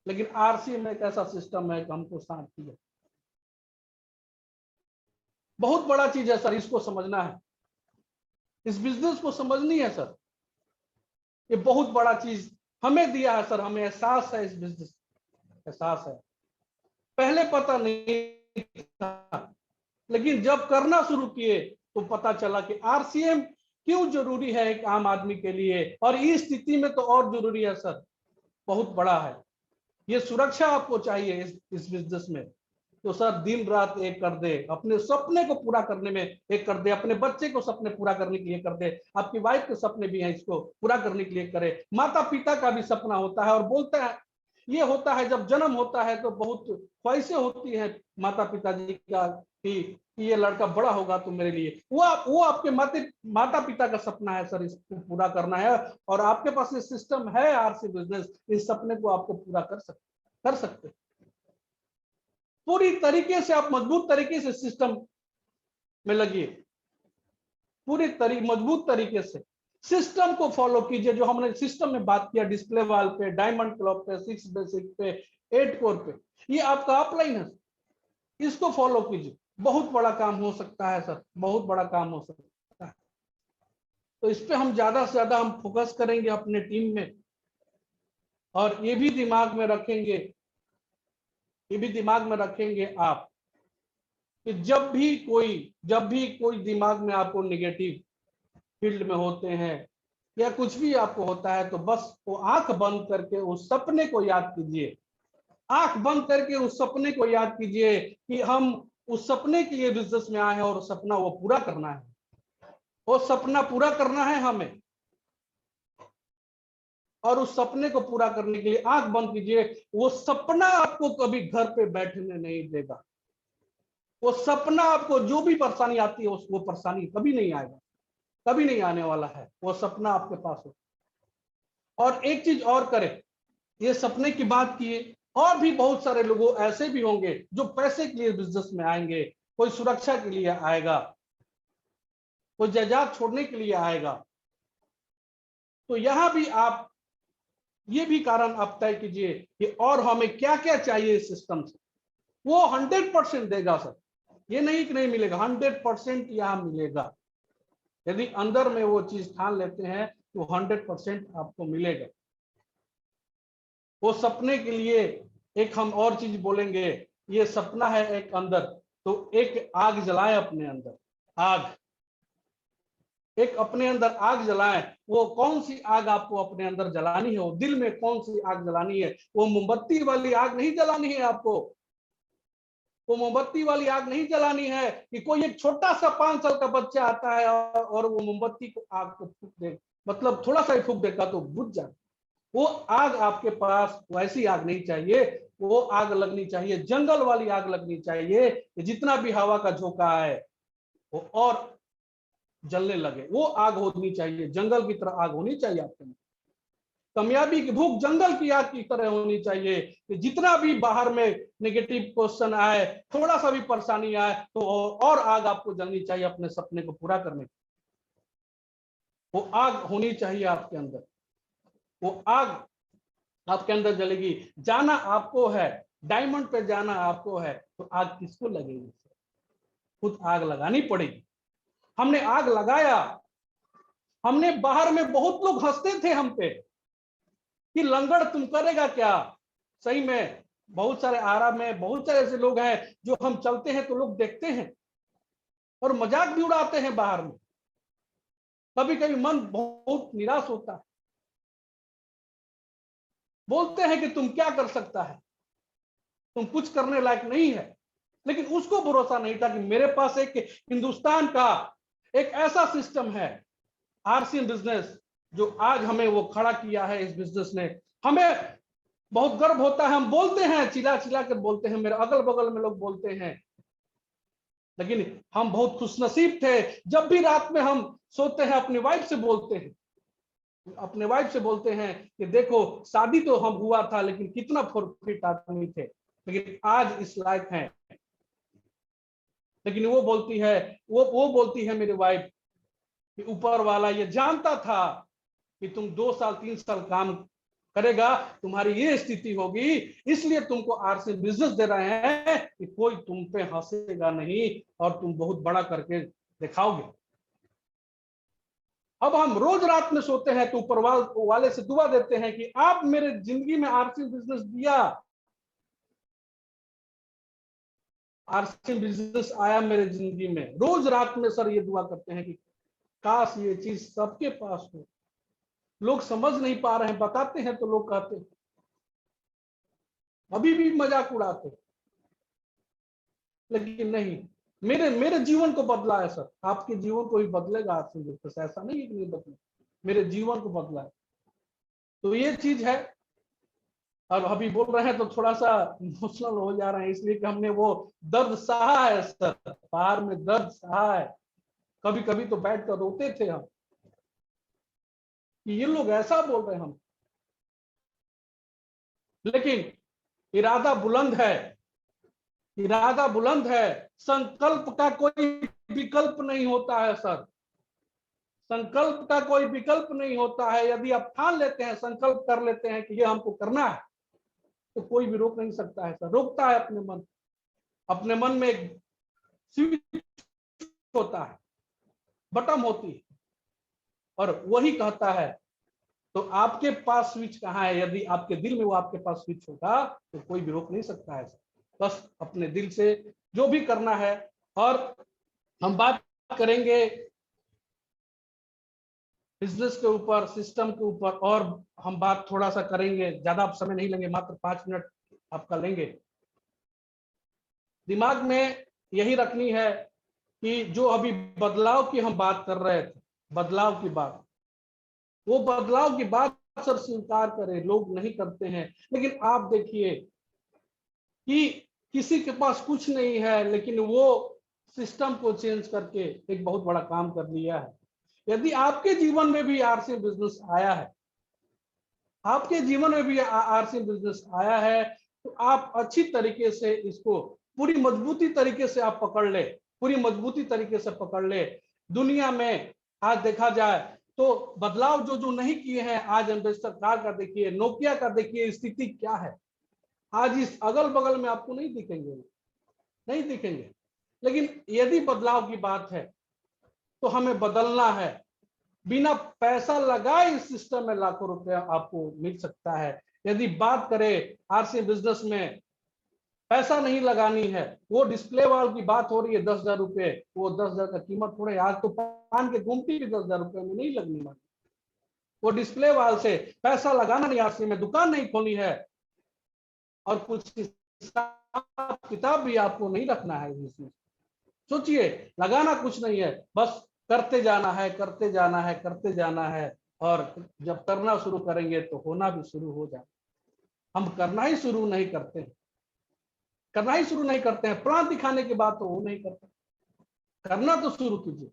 लेकिन आरसीएम एक ऐसा सिस्टम है कि हमको साथ दिया। बहुत बड़ा चीज है सर, इसको समझना है। इस बिजनेस को समझनी है सर। ये बहुत बड़ा चीज हमें दिया है सर, हमें एहसास है, इस बिजनेस एहसास है। पहले पता नहीं था, लेकिन जब करना शुरू किए तो पता चला कि आरसीएम क्यों जरूरी है एक आम आदमी के लिए, और इस स्थिति में तो और जरूरी है सर, बहुत बड़ा है। ये सुरक्षा आपको चाहिए इस बिजनेस में। तो सर दिन रात एक कर दे, अपने सपने को पूरा करने में एक कर दे, अपने बच्चे को सपने पूरा करने के लिए कर दे, आपकी वाइफ के सपने भी हैं, इसको पूरा करने के लिए करे। माता पिता का भी सपना होता है, और बोलते हैं ये होता है जब जन्म होता है तो बहुत ख्वाहिशें होती है माता पिता जी का कि ये लड़का बड़ा होगा तो मेरे लिए, वो आपके माता पिता का सपना है सर, इसको पूरा करना है। और आपके पास ये सिस्टम है आरसी बिजनेस, इस सपने को आपको पूरा कर सकते पूरी तरीके से। आप मजबूत तरीके से सिस्टम में लगिए, मजबूत तरीके से सिस्टम को फॉलो कीजिए। जो हमने सिस्टम में बात किया, डिस्प्ले वाल पे, डायमंड क्लब पे, 6 बेसिक पे, 8 कोर पे, ये आपका अपलाइन है, इसको फॉलो कीजिए। बहुत बड़ा काम हो सकता है सर, बहुत बड़ा काम हो सकता है। तो इस पे हम ज्यादा से ज्यादा हम फोकस करेंगे अपने टीम में, और ये भी दिमाग में रखेंगे आप कि जब भी कोई दिमाग में आपको नेगेटिव फील्ड में होते हैं या कुछ भी आपको होता है, तो बस वो आंख बंद करके उस सपने को याद कीजिए। आंख बंद करके उस सपने को याद कीजिए कि हम उस सपने के लिए बिजनेस में आए हैं, और सपना वो पूरा करना है, वो सपना पूरा करना है हमें। और उस सपने को पूरा करने के लिए आंख बंद कीजिए। वो सपना आपको कभी घर पे बैठने नहीं देगा। वो सपना आपको जो भी परेशानी आती है, वो परेशानी कभी नहीं आएगा, कभी नहीं आने वाला है। वो सपना आपके पास हो। और एक चीज और करें, ये सपने की बात किए, और भी बहुत सारे लोग ऐसे भी होंगे जो पैसे के लिए बिजनेस में आएंगे, कोई सुरक्षा के लिए आएगा, कोई जायदाद छोड़ने के लिए आएगा। तो यहां भी आप ये भी कारण आप तय कीजिए कि और हमें क्या क्या चाहिए इस सिस्टम से। वो 100% देगा सर, ये नहीं कि नहीं मिलेगा, 100% यहां मिलेगा। यदि अंदर में वो चीज ठान लेते हैं तो 100% आपको मिलेगा। वो सपने के लिए एक हम और चीज बोलेंगे, ये सपना है एक अंदर, तो एक आग जलाएं अपने अंदर। आग, एक अपने अंदर आग जलाएं। वो कौन सी आग आपको अपने अंदर जलानी है, वो दिल में कौन सी आग जलानी है। वो मोमबत्ती वाली आग नहीं जलानी है आपको, वो मोमबत्ती वाली आग नहीं जलानी है कि कोई एक छोटा सा 5 साल का बच्चा आता है और वो मोमबत्ती को आग को फूंक दे, मतलब थोड़ा सा ही फूंक देगा तो बुझ जाए। वो आग आपके पास वैसी आग नहीं चाहिए। वो आग लगनी चाहिए, जंगल वाली आग लगनी चाहिए कि जितना भी हवा का झोंका है वो और जलने लगे। वो आग होनी चाहिए, जंगल की तरह आग होनी चाहिए आपके अंदर। कामयाबी की भूख जंगल की आग की तरह होनी चाहिए कि जितना भी बाहर में नेगेटिव क्वेश्चन आए, थोड़ा सा भी परेशानी आए, तो और आग आपको जलनी चाहिए अपने सपने को पूरा करने की। वो आग होनी चाहिए आपके अंदर, वो आग आपके अंदर जलेगी। जाना आपको है, डायमंड पे जाना आपको है, तो आग किसको लगेगी? खुद आग लगानी पड़ेगी। हमने आग लगाया। हमने बाहर में बहुत लोग हंसते थे हम पे कि लंगड़ तुम करेगा क्या। सही में बहुत सारे आरा में बहुत सारे ऐसे लोग हैं जो हम चलते हैं तो लोग देखते हैं और मजाक भी उड़ाते हैं बाहर में। कभी कभी मन बहुत निराश होता है, बोलते हैं कि तुम क्या कर सकता है, तुम कुछ करने लायक नहीं है। लेकिन उसको भरोसा नहीं था कि मेरे पास एक हिंदुस्तान का एक ऐसा सिस्टम है, आरसीएम बिजनेस, जो आज हमें वो खड़ा किया है। इस बिजनेस ने हमें बहुत गर्व होता है। हम बोलते हैं, चिल्ला चिल्ला कर बोलते हैं, मेरे अगल बगल में लोग बोलते हैं। लेकिन हम बहुत खुशनसीब थे, जब भी रात में हम सोते हैं अपनी वाइफ से बोलते हैं, अपने वाइफ से बोलते हैं कि देखो शादी तो हम हुआ था लेकिन कितना फॉरफिट आदमी थे, लेकिन आज इस लायक हैं। लेकिन वो बोलती है मेरी वाइफ कि ऊपर वाला ये जानता था कि तुम 2 साल 3 साल काम करेगा, तुम्हारी ये स्थिति होगी, इसलिए तुमको आरसी बिजनेस दे रहे हैं कि कोई तुम पे हंसेगा नहीं और तुम बहुत बड़ा करके दिखाओगे। अब हम रोज रात में सोते हैं तो ऊपर वाले से दुआ देते हैं कि आप मेरे जिंदगी में आरसी बिजनेस दिया, आरसी बिजनेस आया मेरे जिंदगी में। रोज रात में सर ये दुआ करते हैं कि काश ये चीज सबके पास हो। लोग समझ नहीं पा रहे हैं, बताते हैं तो लोग कहते हैं, अभी भी मजाक उड़ाते, लेकिन नहीं, मेरे मेरे जीवन को बदला है सर। आपके जीवन को भी बदलेगा आरसी बिजनेस, ऐसा नहीं है कि नहीं बदले, मेरे जीवन को बदला है। तो ये चीज है। और अभी बोल रहे हैं तो थोड़ा सा इमोशनल हो जा रहे हैं, इसलिए कि हमने वो दर्द सहा है सर, पहाड़ में दर्द सहा है। कभी कभी तो बैठ कर रोते थे हम कि ये लोग ऐसा बोल रहे हैं हम, लेकिन इरादा बुलंद है, इरादा बुलंद है। संकल्प का कोई विकल्प नहीं होता है सर, संकल्प का कोई विकल्प नहीं होता है। यदि आप ठान लेते हैं, संकल्प कर लेते हैं कि ये हमको करना है, तो कोई भी रोक नहीं सकता है सर। रोकता है अपने मन, अपने मन में एक स्विच होता है, बटन होती है, और वही कहता है। तो आपके पास स्विच कहाँ है? यदि आपके दिल में वो आपके पास स्विच होगा तो कोई भी रोक नहीं सकता है। बस अपने दिल से जो भी करना है। और हम बात करेंगे बिजनेस के ऊपर, सिस्टम के ऊपर, और हम बात थोड़ा सा करेंगे, ज्यादा आप समय नहीं लेंगे, मात्र 5 मिनट आपका लेंगे। दिमाग में यही रखनी है कि जो अभी बदलाव की हम बात कर रहे थे, बदलाव की बात, वो बदलाव की बात सर स्वीकार करें, लोग नहीं करते हैं। लेकिन आप देखिए कि किसी के पास कुछ नहीं है, लेकिन वो सिस्टम को चेंज करके एक बहुत बड़ा काम कर लिया है। यदि आपके जीवन में भी आरसी बिजनेस आया है, आपके जीवन में भी आरसी बिजनेस आया है, तो आप अच्छी तरीके से इसको पूरी मजबूती तरीके से आप पकड़ ले, पूरी मजबूती तरीके से पकड़ ले। दुनिया में आज देखा जाए तो बदलाव जो जो नहीं किए हैं, आज एम्बेसडर कार का देखिए, नोकिया का देखिए, स्थिति क्या है। आज इस अगल बगल में आपको नहीं दिखेंगे, नहीं दिखेंगे। लेकिन यदि बदलाव की बात है तो हमें बदलना है। बिना पैसा लगाए इस सिस्टम में लाखों रुपया आपको मिल सकता है। यदि बात करें आरसी बिजनेस में, पैसा नहीं लगानी है। वो डिस्प्ले वाल की बात हो रही है 10,000 रुपए, वो 10,000 का कीमत थोड़े, आज तो पान के गुमटी भी 10,000 रुपए में नहीं लगनी वाली। वो डिस्प्ले वाल से पैसा लगाना नहीं, आरसी में दुकान नहीं खोलनी है, और कुछ हिसाब किताब भी आपको नहीं रखना है इसमें। सोचिए, लगाना कुछ नहीं है, बस करते जाना है, करते जाना है, करते जाना है। और जब करना शुरू करेंगे तो होना भी शुरू हो जाए। हम करना ही शुरू नहीं करते हैं, करना ही शुरू नहीं करते हैं। प्लान दिखाने के बाद तो वो नहीं करते। करना तो शुरू कीजिए,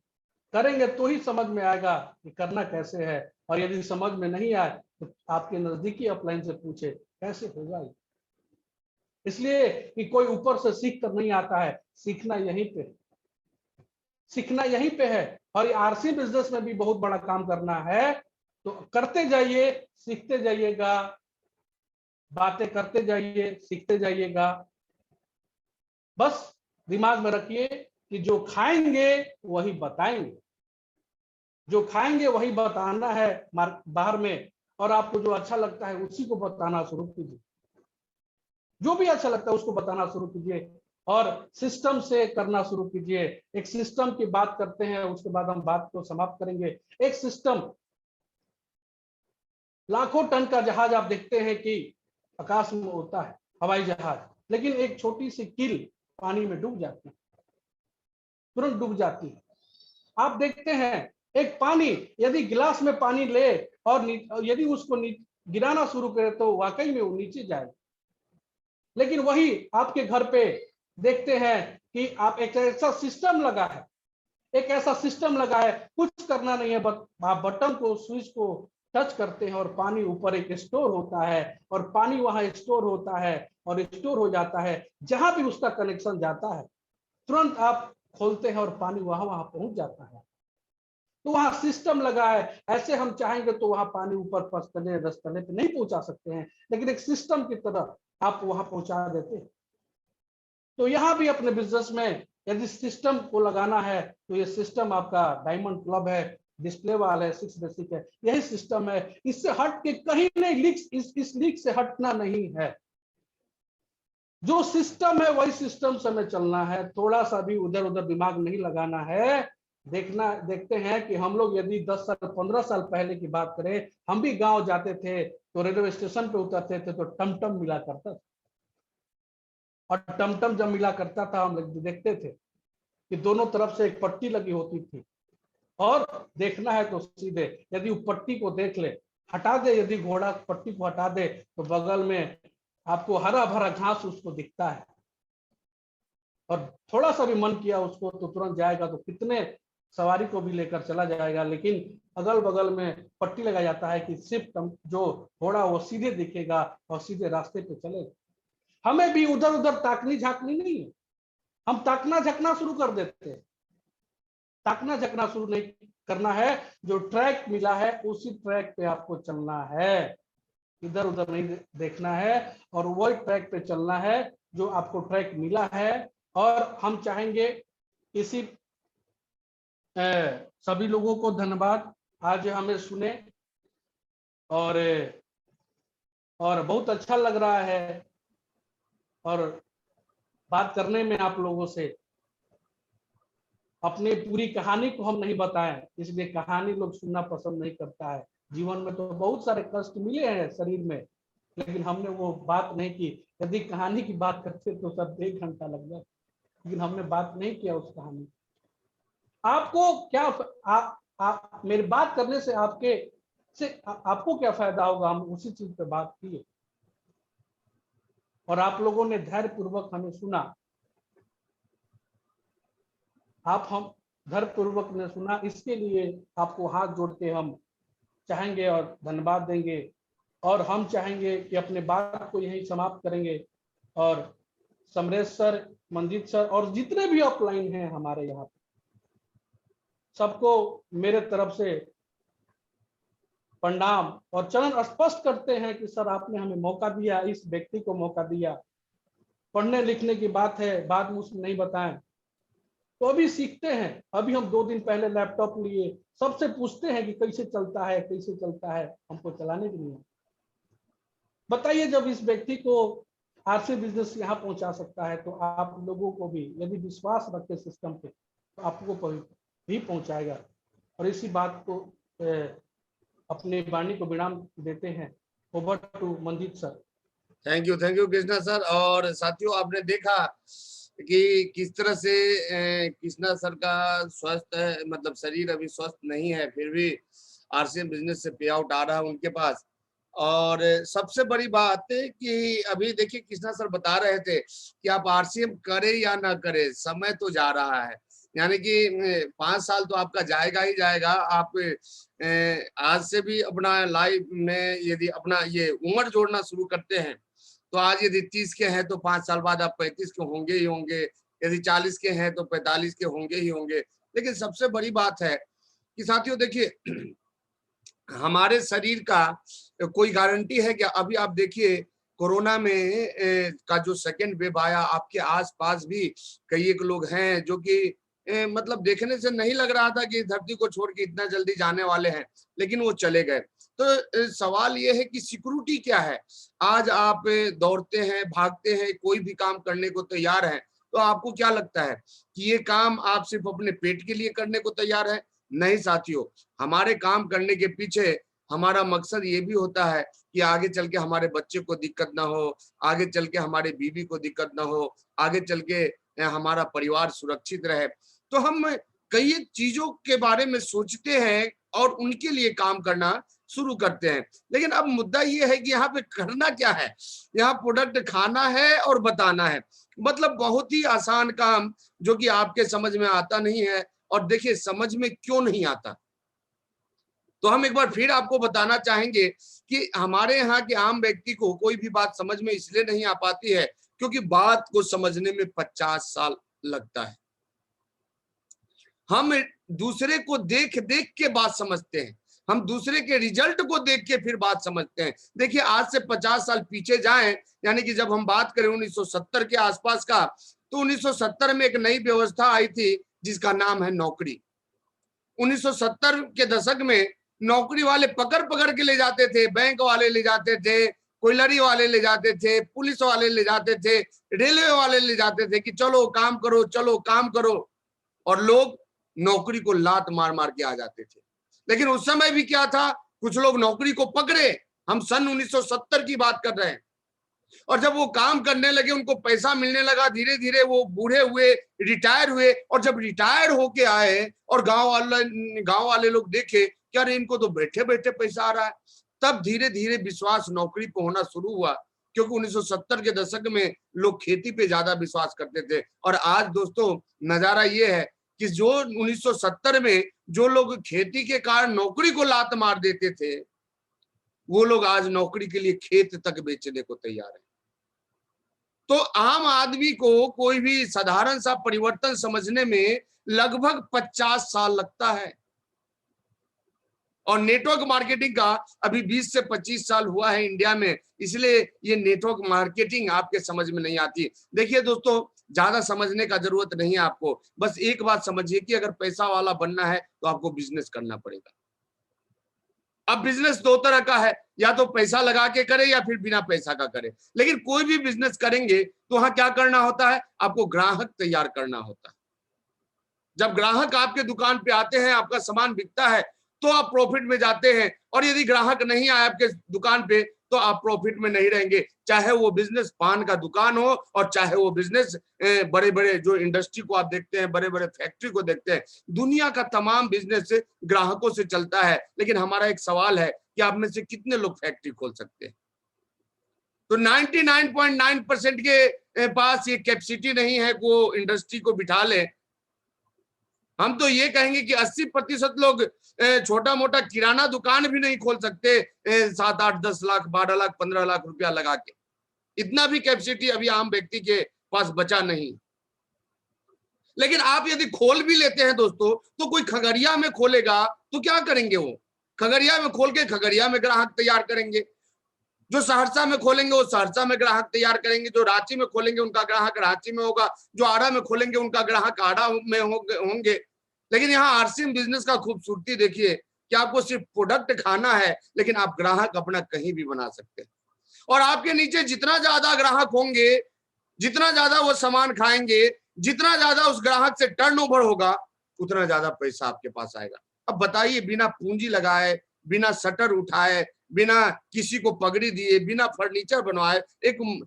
करेंगे तो ही समझ में आएगा कि करना कैसे है। और यदि समझ में नहीं आए तो आपके नजदीकी अपलाइन से पूछे कैसे होगा। इसलिए कि कोई ऊपर से सीख कर नहीं आता है, सीखना यहीं पे, सीखना यहीं पे है। और आरसी बिजनेस में भी बहुत बड़ा काम करना है, तो करते जाइए, सीखते जाइएगा, बातें करते जाइए, सीखते जाइएगा। बस दिमाग में रखिए कि जो खाएंगे वही बताएंगे, जो खाएंगे वही बताना है बाहर में। और आपको जो अच्छा लगता है उसी को बताना शुरू कीजिए, जो भी अच्छा लगता है उसको बताना शुरू कीजिए, और सिस्टम से करना शुरू कीजिए। एक सिस्टम की बात करते हैं, उसके बाद हम बात को समाप्त करेंगे। एक सिस्टम, लाखों टन का जहाज आप देखते हैं कि आकाश में उड़ता है, हवाई जहाज, लेकिन एक छोटी सी कील पानी में डूब जाती है, तुरंत डूब जाती है। आप देखते हैं एक पानी, यदि गिलास में पानी ले और यदि उसको गिराना शुरू करे तो वाकई में वो नीचे जाए। लेकिन वही आपके घर पे देखते हैं कि आप एक ऐसा सिस्टम लगा है, एक ऐसा सिस्टम लगा है, कुछ करना नहीं है, बस आप बटन को, स्विच को टच करते हैं और पानी ऊपर एक स्टोर होता है, और पानी वहां स्टोर होता है और स्टोर हो जाता है। जहां भी उसका कनेक्शन जाता है तुरंत आप खोलते हैं और पानी वहां वहां पहुंच जाता है। तो वहां सिस्टम लगा है। ऐसे हम चाहेंगे तो वहां पानी ऊपर 5 तले 10 तले पे नहीं पहुंचा सकते हैं, लेकिन एक सिस्टम की तरह आप वहां पहुंचा देते हैं। तो यहां भी अपने बिजनेस में यदि सिस्टम को लगाना है तो ये सिस्टम आपका डायमंड क्लब है, डिस्प्ले वाल है, 6 बेसिक है, यही सिस्टम है। इससे हट के कहीं नहीं, इस लीक से हटना नहीं है। जो सिस्टम है वही सिस्टम से हमें चलना है, थोड़ा सा भी उधर उधर दिमाग नहीं लगाना है। देखते हैं कि हम लोग यदि 10 साल 15 साल पहले की बात करें, हम भी गांव जाते थे तो रेलवे स्टेशन पे उतरते थे तो टमटम मिला करता था, और टमटम जब मिला करता था हम लोग देखते थे कि दोनों तरफ से एक पट्टी लगी होती थी, और देखना है तो सीधे यदि वो पट्टी को देख ले, हटा दे, यदि घोड़ा पट्टी को हटा दे तो बगल में आपको हरा भरा घास उसको दिखता है, और थोड़ा सा भी मन किया उसको तो तुरंत जाएगा, तो कितने सवारी को भी लेकर चला जाएगा। लेकिन अगल बगल में पट्टी लगा जाता है कि सिर्फ जो घोड़ा वो सीधे दिखेगा और सीधे रास्ते पे चलेगा। हमें भी उधर उधर ताकनी झांकनी नहीं है, हम ताकना झकना शुरू कर देते हैं। ताकना झकना शुरू नहीं करना है, जो ट्रैक मिला है उसी ट्रैक पे आपको चलना है, इधर उधर नहीं देखना है, और वही ट्रैक पे चलना है जो आपको ट्रैक मिला है। और हम चाहेंगे इसी सभी लोगों को धन्यवाद, आज हमें सुने, और बहुत अच्छा लग रहा है, और बात करने में आप लोगों से अपनी पूरी कहानी को हम नहीं बताएं, इसलिए कहानी लोग सुनना पसंद नहीं करता है। जीवन में तो बहुत सारे कष्ट मिले हैं शरीर में, लेकिन हमने वो बात नहीं की। यदि कहानी की बात करते तो सब 1 घंटा लग जाए, लेकिन हमने बात नहीं किया उस कहानी। आपको क्या आप मेरी बात करने से आपको क्या फायदा होगा, हम उसी चीज पे बात किए, और आप लोगों ने धैर्य पूर्वक हमें सुना। हम धैर्य पूर्वक ने सुना, इसके लिए आपको हाथ जोड़ के हम चाहेंगे और धन्यवाद देंगे, और हम चाहेंगे कि अपने बात को यहीं समाप्त करेंगे। और समरेश सर, मंजीत सर और जितने भी ऑफलाइन हैं हमारे यहाँ, सबको मेरे तरफ से प्रणाम, और चरण स्पष्ट करते हैं कि सर आपने हमें मौका दिया, इस व्यक्ति को मौका दिया। पढ़ने लिखने की बात है, बाद में उसमें नहीं बताएं तो अभी सीखते हैं। अभी हम 2 दिन पहले लैपटॉप लिए, सबसे पूछते हैं कि कैसे चलता है, कैसे चलता है, हमको चलाने भी नहीं। बताइए, जब इस व्यक्ति को आरसी बिजनेस यहाँ पहुंचा सकता है, तो आप लोगों को भी यदि विश्वास रखे सिस्टम पे, तो आपको भी पहुंचाएगा। और इसी बात को अपने वाणी को विराम देते हैं। Over to Manjeet sir. Thank you Krishna sir. और साथियों, आपने देखा कि किस तरह से कृष्णा सर का स्वस्थ मतलब शरीर अभी स्वस्थ नहीं है, फिर भी आरसीएम बिजनेस से पे आउट आ रहा है उनके पास। और सबसे बड़ी बात है कि अभी देखिए कृष्णा सर बता रहे थे कि आप आरसीएम करे या ना करे, समय तो जा रहा है, यानी कि 5 साल तो आपका जाएगा ही जाएगा। आप आज से भी अपना लाइफ में यदि अपना ये उम्र जोड़ना शुरू करते हैं, तो आज यदि 30 के हैं तो 5 साल बाद आप 35 के होंगे ही होंगे, यदि 40 के हैं तो 45 के होंगे ही होंगे। लेकिन सबसे बड़ी बात है कि साथियों देखिए, हमारे शरीर का कोई गारंटी है क्या? अभी आप देखिए कोरोना में का जो सेकेंड वेव आया, आपके आसपास भी कई एक लोग हैं जो कि मतलब देखने से नहीं लग रहा था कि धरती को छोड़ के इतना जल्दी जाने वाले हैं, लेकिन वो चले गए। तो सवाल ये है कि सिक्योरिटी क्या है? आज आप दौड़ते हैं, भागते हैं, कोई भी काम करने को तैयार हैं, तो आपको क्या लगता है कि ये काम आप सिर्फ अपने पेट के लिए करने को तैयार है? नहीं साथियों, हमारे काम करने के पीछे हमारा मकसद ये भी होता है कि आगे चल के हमारे बच्चे को दिक्कत ना हो, आगे चल के हमारे बीवी को दिक्कत ना हो, आगे चल के हमारा परिवार सुरक्षित रहे। तो हम कई चीजों के बारे में सोचते हैं और उनके लिए काम करना शुरू करते हैं। लेकिन अब मुद्दा ये है कि यहाँ पे करना क्या है? यहाँ प्रोडक्ट खाना है और बताना है। मतलब बहुत ही आसान काम जो कि आपके समझ में आता नहीं है। और देखिए समझ में क्यों नहीं आता, तो हम एक बार फिर आपको बताना चाहेंगे कि हमारे यहाँ के आम व्यक्ति को कोई भी बात समझ में इसलिए नहीं आ पाती है क्योंकि बात को समझने में 50 साल लगता है। हम दूसरे को देख देख के बात समझते हैं, हम दूसरे के रिजल्ट को देख के फिर बात समझते हैं। देखिए आज से 50 साल पीछे जाएं, यानी कि जब हम बात करें 1970 के आसपास का, तो 1970 में एक नई व्यवस्था आई थी जिसका नाम है नौकरी। 1970 के दशक में नौकरी वाले पकड़ पकड़ के ले जाते थे, बैंक वाले ले जाते थे, कोयलरी वाले ले जाते थे, पुलिस वाले ले जाते थे, रेलवे वाले ले जाते थे कि चलो काम करो, चलो काम करो, और लोग नौकरी को लात मार मार के आ जाते थे। लेकिन उस समय भी क्या था, कुछ लोग नौकरी को पकड़े, हम सन 1970 की बात कर रहे हैं, और जब वो काम करने लगे, उनको पैसा मिलने लगा, धीरे धीरे वो बूढ़े हुए, रिटायर हुए, और जब रिटायर होके आए और गांव वाले लोग देखे कि अरे इनको तो बैठे बैठे पैसा आ रहा है, तब धीरे धीरे विश्वास नौकरी पे होना शुरू हुआ, क्योंकि 1970 के दशक में लोग खेती पे ज्यादा विश्वास करते थे। और आज दोस्तों नजारा ये है कि जो 1970 में जो लोग खेती के कारण नौकरी को लात मार देते थे, वो लोग आज नौकरी के लिए खेत तक बेचने को तैयार है। तो आम आदमी को कोई भी साधारण सा परिवर्तन समझने में लगभग 50 साल लगता है, और नेटवर्क मार्केटिंग का अभी 20 से 25 साल हुआ है इंडिया में, इसलिए ये नेटवर्क मार्केटिंग आपके समझ में नहीं आती। देखिए दोस्तों, ज्यादा समझने का जरूरत नहीं है आपको, बस एक बात समझिए कि अगर पैसा वाला बनना है तो आपको बिजनेस करना पड़ेगा। अब बिजनेस दो तरह का है, या तो पैसा लगा के करे या फिर बिना पैसा का करे। लेकिन कोई भी बिजनेस करेंगे तो वहां क्या करना होता है, आपको ग्राहक तैयार करना होता है। जब ग्राहक आपके दुकान पे आते हैं, आपका सामान बिकता है, तो आप प्रॉफिट में जाते हैं, और यदि ग्राहक नहीं आए आपके दुकान पे तो आप प्रॉफिट में नहीं रहेंगे। चाहे वो बिजनेस पान का दुकान हो, और चाहे वो बिजनेस बड़े बड़े जो इंडस्ट्री को आप देखते हैं, बड़े बड़े फैक्ट्री को देखते हैं, दुनिया का तमाम बिजनेस ग्राहकों से चलता है। लेकिन हमारा एक सवाल है कि आप में से कितने लोग फैक्ट्री खोल सकते हैं? तो 99.9% के पास ये कैपेसिटी नहीं है कि वो इंडस्ट्री को बिठा ले। हम तो ये कहेंगे कि 80% लोग छोटा मोटा किराना दुकान भी नहीं खोल सकते 7, 8, 10 लाख, 12 लाख, 15 लाख रुपया लगा के। इतना भी कैपेसिटी अभी आम व्यक्ति के पास बचा नहीं। लेकिन आप यदि खोल भी लेते हैं दोस्तों, तो कोई खगड़िया में खोलेगा तो क्या करेंगे? वो खगड़िया में खोल के खगड़िया में ग्राहक तैयार करेंगे, जो सहरसा में खोलेंगे वो सहरसा में ग्राहक तैयार करेंगे, जो रांची में खोलेंगे उनका ग्राहक रांची में होगा, जो आड़ा में खोलेंगे उनका ग्राहक आड़ा में होंगे। लेकिन यहाँ आरसीएम बिजनेस का खूबसूरती देखिए कि आपको सिर्फ प्रोडक्ट खाना है, लेकिन आप ग्राहक अपना कहीं भी बना सकते हैं। और आपके नीचे जितना ज्यादा ग्राहक होंगे, जितना ज्यादा वो सामान खाएंगे, जितना ज्यादा उस ग्राहक से टर्नओवर होगा, उतना ज्यादा पैसा आपके पास आएगा। अब बताइए, बिना पूंजी लगाए, बिना शटर उठाए, बिना किसी को पगड़ी दिए, बिना फर्नीचर बनवाए, एक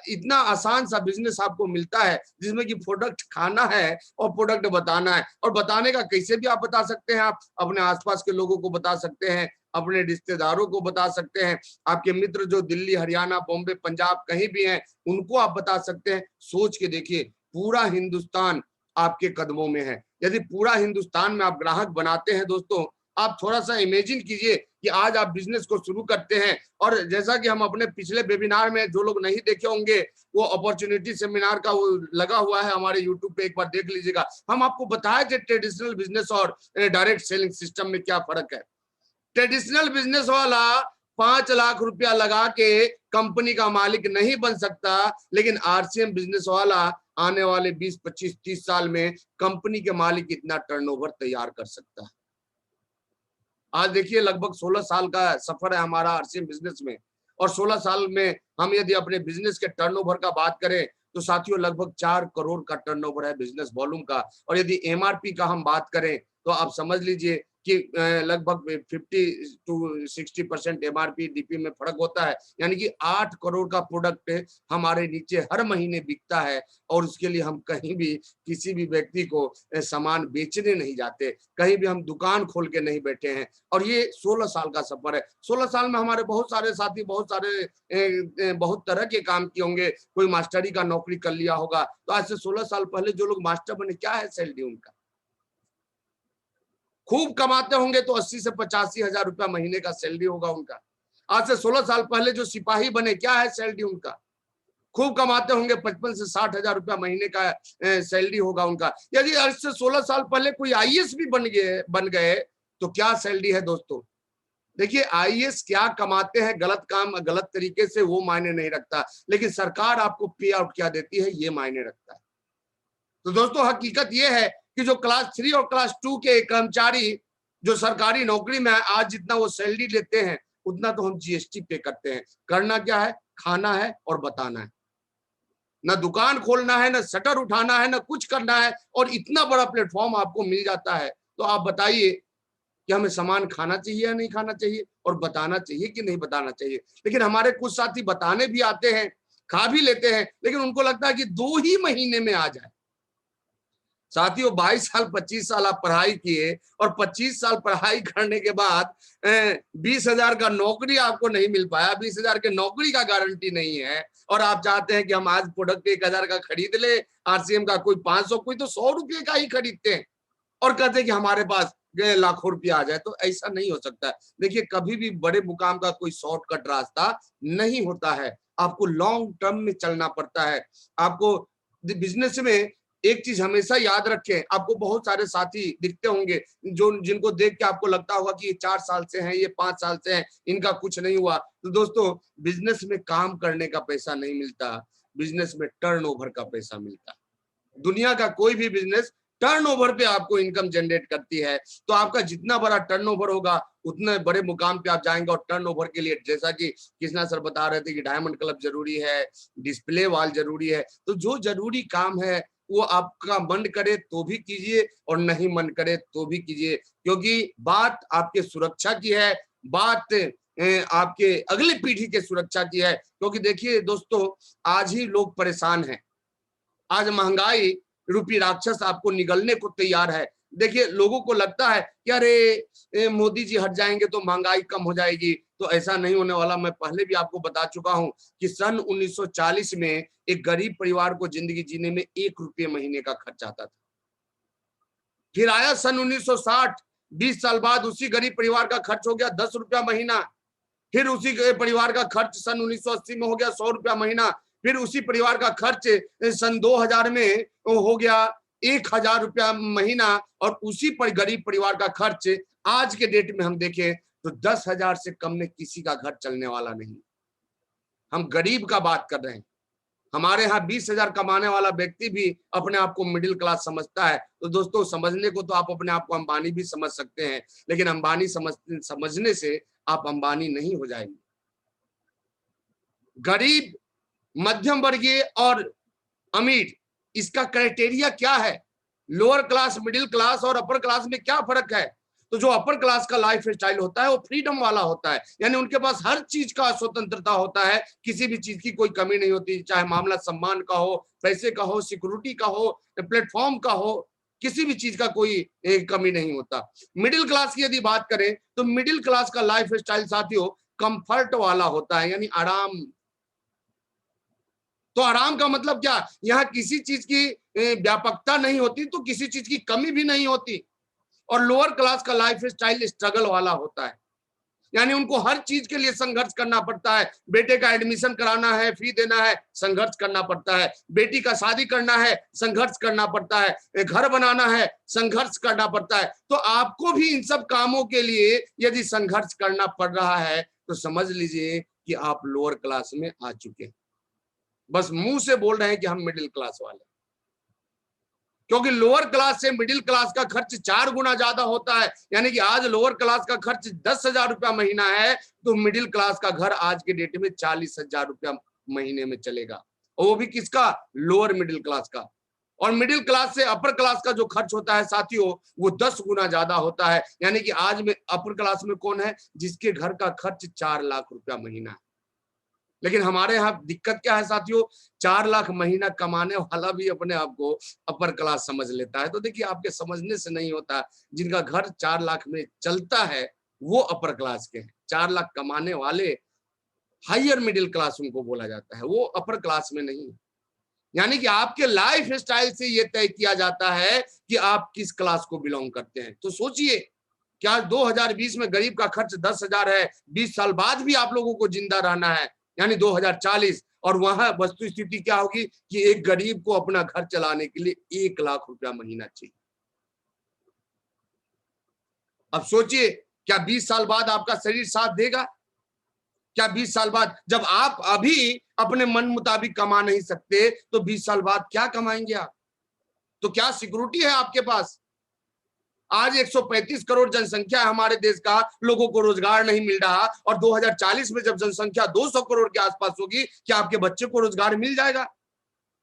इतना आसान सा बिजनेस आपको मिलता है जिसमें कि प्रोडक्ट खाना है और प्रोडक्ट बताना है। और बताने का कैसे भी आप बता सकते हैं, आप अपने आसपास के लोगों को बता सकते हैं, अपने रिश्तेदारों को बता सकते हैं, आपके मित्र जो दिल्ली, हरियाणा, बॉम्बे, पंजाब कहीं भी हैं, उनको आप बता सकते हैं। सोच के देखिए, पूरा हिंदुस्तान आपके कदमों में है। यदि पूरा हिंदुस्तान में आप ग्राहक बनाते हैं दोस्तों, आप थोड़ा सा इमेजिन कीजिए कि आज आप बिजनेस को शुरू करते हैं। और जैसा कि हम अपने पिछले वेबिनार में, जो लोग नहीं देखे होंगे, वो अपॉर्चुनिटी सेमिनार का वो लगा हुआ है हमारे यूट्यूब पे, एक बार देख लीजिएगा। हम आपको बताए थे ट्रेडिशनल बिजनेस और डायरेक्ट सेलिंग सिस्टम में क्या फर्क है। ट्रेडिशनल बिजनेस वाला 5 लाख रुपया लगा के कंपनी का मालिक नहीं बन सकता, लेकिन आरसीएम बिजनेस वाला आने वाले 20, 25, 30 साल में कंपनी के मालिक इतना टर्नओवर तैयार कर सकता है। आज देखिए, लगभग 16 साल का सफर है हमारा आरसीएम बिजनेस में, और 16 साल में हम यदि अपने बिजनेस के टर्नओवर का बात करें तो साथियों लगभग 4 करोड़ का टर्नओवर है बिजनेस वॉल्यूम का। और यदि एमआरपी का हम बात करें तो आप समझ लीजिए कि लगभग 50 to 60% एमआरपी डीपी में फर्क होता है। यानी कि 8 करोड़ का प्रोडक्ट हमारे नीचे हर महीने बिकता है, और उसके लिए हम कहीं भी किसी भी व्यक्ति को सामान बेचने नहीं जाते, कहीं भी हम दुकान खोल के नहीं बैठे हैं। और ये 16 साल का सफर है। 16 साल में हमारे बहुत सारे साथी बहुत तरह के काम किए होंगे। कोई मास्टरी का नौकरी कर लिया होगा। तो आज से 16 साल पहले जो लोग मास्टर बने, क्या है सैलरी उनका? खूब कमाते होंगे तो 80 से 85 हजार रुपया महीने का सैलरी होगा उनका। आज से 16 साल पहले जो सिपाही बने, क्या है सैलरी उनका? खूब कमाते होंगे, 55 से 60 हजार रुपया महीने का सैलरी होगा उनका। यदि आज से 16 साल पहले कोई आईएएस भी बन गए तो क्या सैलरी है दोस्तों? देखिए, आईएएस क्या कमाते हैं गलत काम गलत तरीके से, वो मायने नहीं रखता, लेकिन सरकार आपको पे आउट क्या देती है ये मायने रखता है। तो दोस्तों, हकीकत ये है कि जो क्लास 3 और क्लास 2 के कर्मचारी जो सरकारी नौकरी में है, आज जितना वो सैलरी लेते हैं उतना तो हम जीएसटी पे करते हैं। करना क्या है? खाना है और बताना है। ना दुकान खोलना है, ना शटर उठाना है, ना कुछ करना है, और इतना बड़ा प्लेटफॉर्म आपको मिल जाता है। तो आप बताइए कि हमें सामान खाना चाहिए या नहीं खाना चाहिए, और बताना चाहिए कि नहीं बताना चाहिए। लेकिन हमारे कुछ साथी बताने भी आते हैं, खा भी लेते हैं, लेकिन उनको लगता है कि 2 ही महीने में आ जाए। साथियों, 22 साल 25 साल आप पढ़ाई किए, और 25 साल पढ़ाई करने के बाद 20,000 का नौकरी आपको नहीं मिल पाया, 20,000 के नौकरी का गारंटी नहीं है, और आप चाहते हैं कि हम आज प्रोडक्ट 1,000 का खरीद ले, आरसीएम का कोई 500, कोई तो 100 रुपये का ही खरीदते हैं, और कहते हैं कि हमारे पास लाखों रुपया आ जाए। तो ऐसा नहीं हो सकता। देखिए, कभी भी बड़े मुकाम का कोई शॉर्टकट रास्ता नहीं होता है। आपको लॉन्ग टर्म में चलना पड़ता है। आपको बिजनेस में एक चीज हमेशा याद रखें, आपको बहुत सारे साथी दिखते होंगे जो जिनको देख के आपको लगता होगा कि ये 4 साल से हैं, ये 5 साल से हैं, इनका कुछ नहीं हुआ। तो दोस्तों, बिजनेस में काम करने का पैसा नहीं मिलता, बिजनेस में टर्नओवर का पैसा मिलता है। दुनिया का कोई भी बिजनेस टर्नओवर पे आपको इनकम जनरेट करती है। तो आपका जितना बड़ा टर्नओवर होगा उतने बड़े मुकाम पे आप जाएंगे। और टर्नओवर के लिए, जैसा कि कृष्णा सर बता रहे थे कि डायमंड क्लब जरूरी है, डिस्प्ले वॉल जरूरी है। तो जो जरूरी काम है वो आपका मन करे तो भी कीजिए, और नहीं मन करे तो भी कीजिए, क्योंकि बात आपके सुरक्षा की है, बात आपके अगले पीढ़ी के सुरक्षा की है। क्योंकि देखिए दोस्तों, आज ही लोग परेशान हैं। आज महंगाई रूपी राक्षस आपको निगलने को तैयार है। देखिए, लोगों को लगता है कि अरे मोदी जी हट जाएंगे तो महंगाई कम हो जाएगी। तो ऐसा नहीं होने वाला। मैं पहले भी आपको बता चुका हूं कि सन 1940 में एक गरीब परिवार को जिंदगी जीने में 1 रुपये महीने का खर्च आता था। फिर आया सन 1960, 20 साल बाद उसी गरीब परिवार का खर्च हो गया 10 रुपया महीना। फिर उसी परिवार का खर्च सन 1980 में हो गया 100 रुपया महीना। फिर उसी परिवार का खर्च सन 2000 में हो गया 1,000 रुपया महीना। और उसी पर गरीब परिवार का खर्च आज के डेट में हम देखें तो 10,000 से कम में किसी का घर चलने वाला नहीं। हम गरीब का बात कर रहे हैं। हमारे यहाँ 20,000 कमाने वाला व्यक्ति भी अपने आप को मिडिल क्लास समझता है। तो दोस्तों, समझने को तो आप अपने आप को अंबानी भी समझ सकते हैं, लेकिन अंबानी समझने से आप अंबानी नहीं हो जाएंगे। गरीब, मध्यम वर्गीय और अमीर, इसका क्राइटेरिया क्या है? लोअर क्लास, मिडिल क्लास और अपर क्लास में क्या फर्क है? तो जो अपर क्लास का लाइफ स्टाइल होता है वो फ्रीडम वाला होता है, यानी उनके पास हर चीज का स्वतंत्रता होता है, किसी भी चीज की कोई कमी नहीं होती, चाहे मामला सम्मान का हो, पैसे का हो, सिक्योरिटी का हो, प्लेटफॉर्म का हो, किसी भी चीज का कोई कमी नहीं होता। मिडिल क्लास की यदि बात करें तो मिडिल क्लास का लाइफ स्टाइल साथियों कंफर्ट वाला होता है, यानी आराम। तो आराम का मतलब क्या? यहाँ किसी चीज की व्यापकता नहीं होती, तो किसी चीज की कमी भी नहीं होती। और लोअर क्लास का लाइफ स्टाइल स्ट्रगल वाला होता है, यानी उनको हर चीज के लिए संघर्ष करना पड़ता है। बेटे का एडमिशन कराना है, फी देना है, संघर्ष करना पड़ता है। बेटी का शादी करना है, संघर्ष करना पड़ता है। घर बनाना है, संघर्ष करना पड़ता है। तो आपको भी इन सब कामों के लिए यदि संघर्ष करना पड़ रहा है तो समझ लीजिए कि आप लोअर क्लास में आ चुके हैं। बस मुंह से बोल रहे हैं कि हम मिडिल क्लास वाले, क्योंकि लोअर क्लास से मिडिल क्लास का खर्च 4 गुना ज्यादा होता है। यानी कि आज लोअर क्लास का खर्च 10,000 रुपया महीना है, तो मिडिल क्लास का घर आज के डेट में 40,000 रुपया महीने में चलेगा, और वो भी किसका? लोअर मिडिल क्लास का। और मिडिल क्लास से अपर क्लास का जो खर्च होता है साथियों, वो 10 गुना ज्यादा होता है। यानी कि आज में अपर क्लास में कौन है? जिसके घर का खर्च 4 लाख रुपया महीना है। लेकिन हमारे यहाँ दिक्कत क्या है साथियों? 4 लाख महीना कमाने वाला भी अपने आप को अपर क्लास समझ लेता है। तो देखिए, आपके समझने से नहीं होता। जिनका घर 4 लाख में चलता है वो अपर क्लास के हैं। 4 लाख कमाने वाले हायर मिडिल क्लास उनको बोला जाता है, वो अपर क्लास में नहीं। यानी कि आपके लाइफ स्टाइल से ये तय किया जाता है कि आप किस क्लास को बिलोंग करते हैं। तो सोचिए, क्या 2020 में गरीब का खर्च 10,000 है, 20 साल बाद भी आप लोगों को जिंदा रहना है, यानी 2040, और वहां वस्तु स्थिति क्या होगी कि एक गरीब को अपना घर चलाने के लिए 1 लाख रुपया महीना चाहिए। अब सोचिए, क्या 20 साल बाद आपका शरीर साथ देगा? क्या 20 साल बाद, जब आप अभी अपने मन मुताबिक कमा नहीं सकते, तो 20 साल बाद क्या कमाएंगे आप? तो क्या सिक्योरिटी है आपके पास? आज 135 करोड़ जनसंख्या है हमारे देश का, लोगों को रोजगार नहीं मिल रहा, और 2040 में जब जनसंख्या 200 करोड़ के आसपास होगी, क्या आपके बच्चे को रोजगार मिल जाएगा?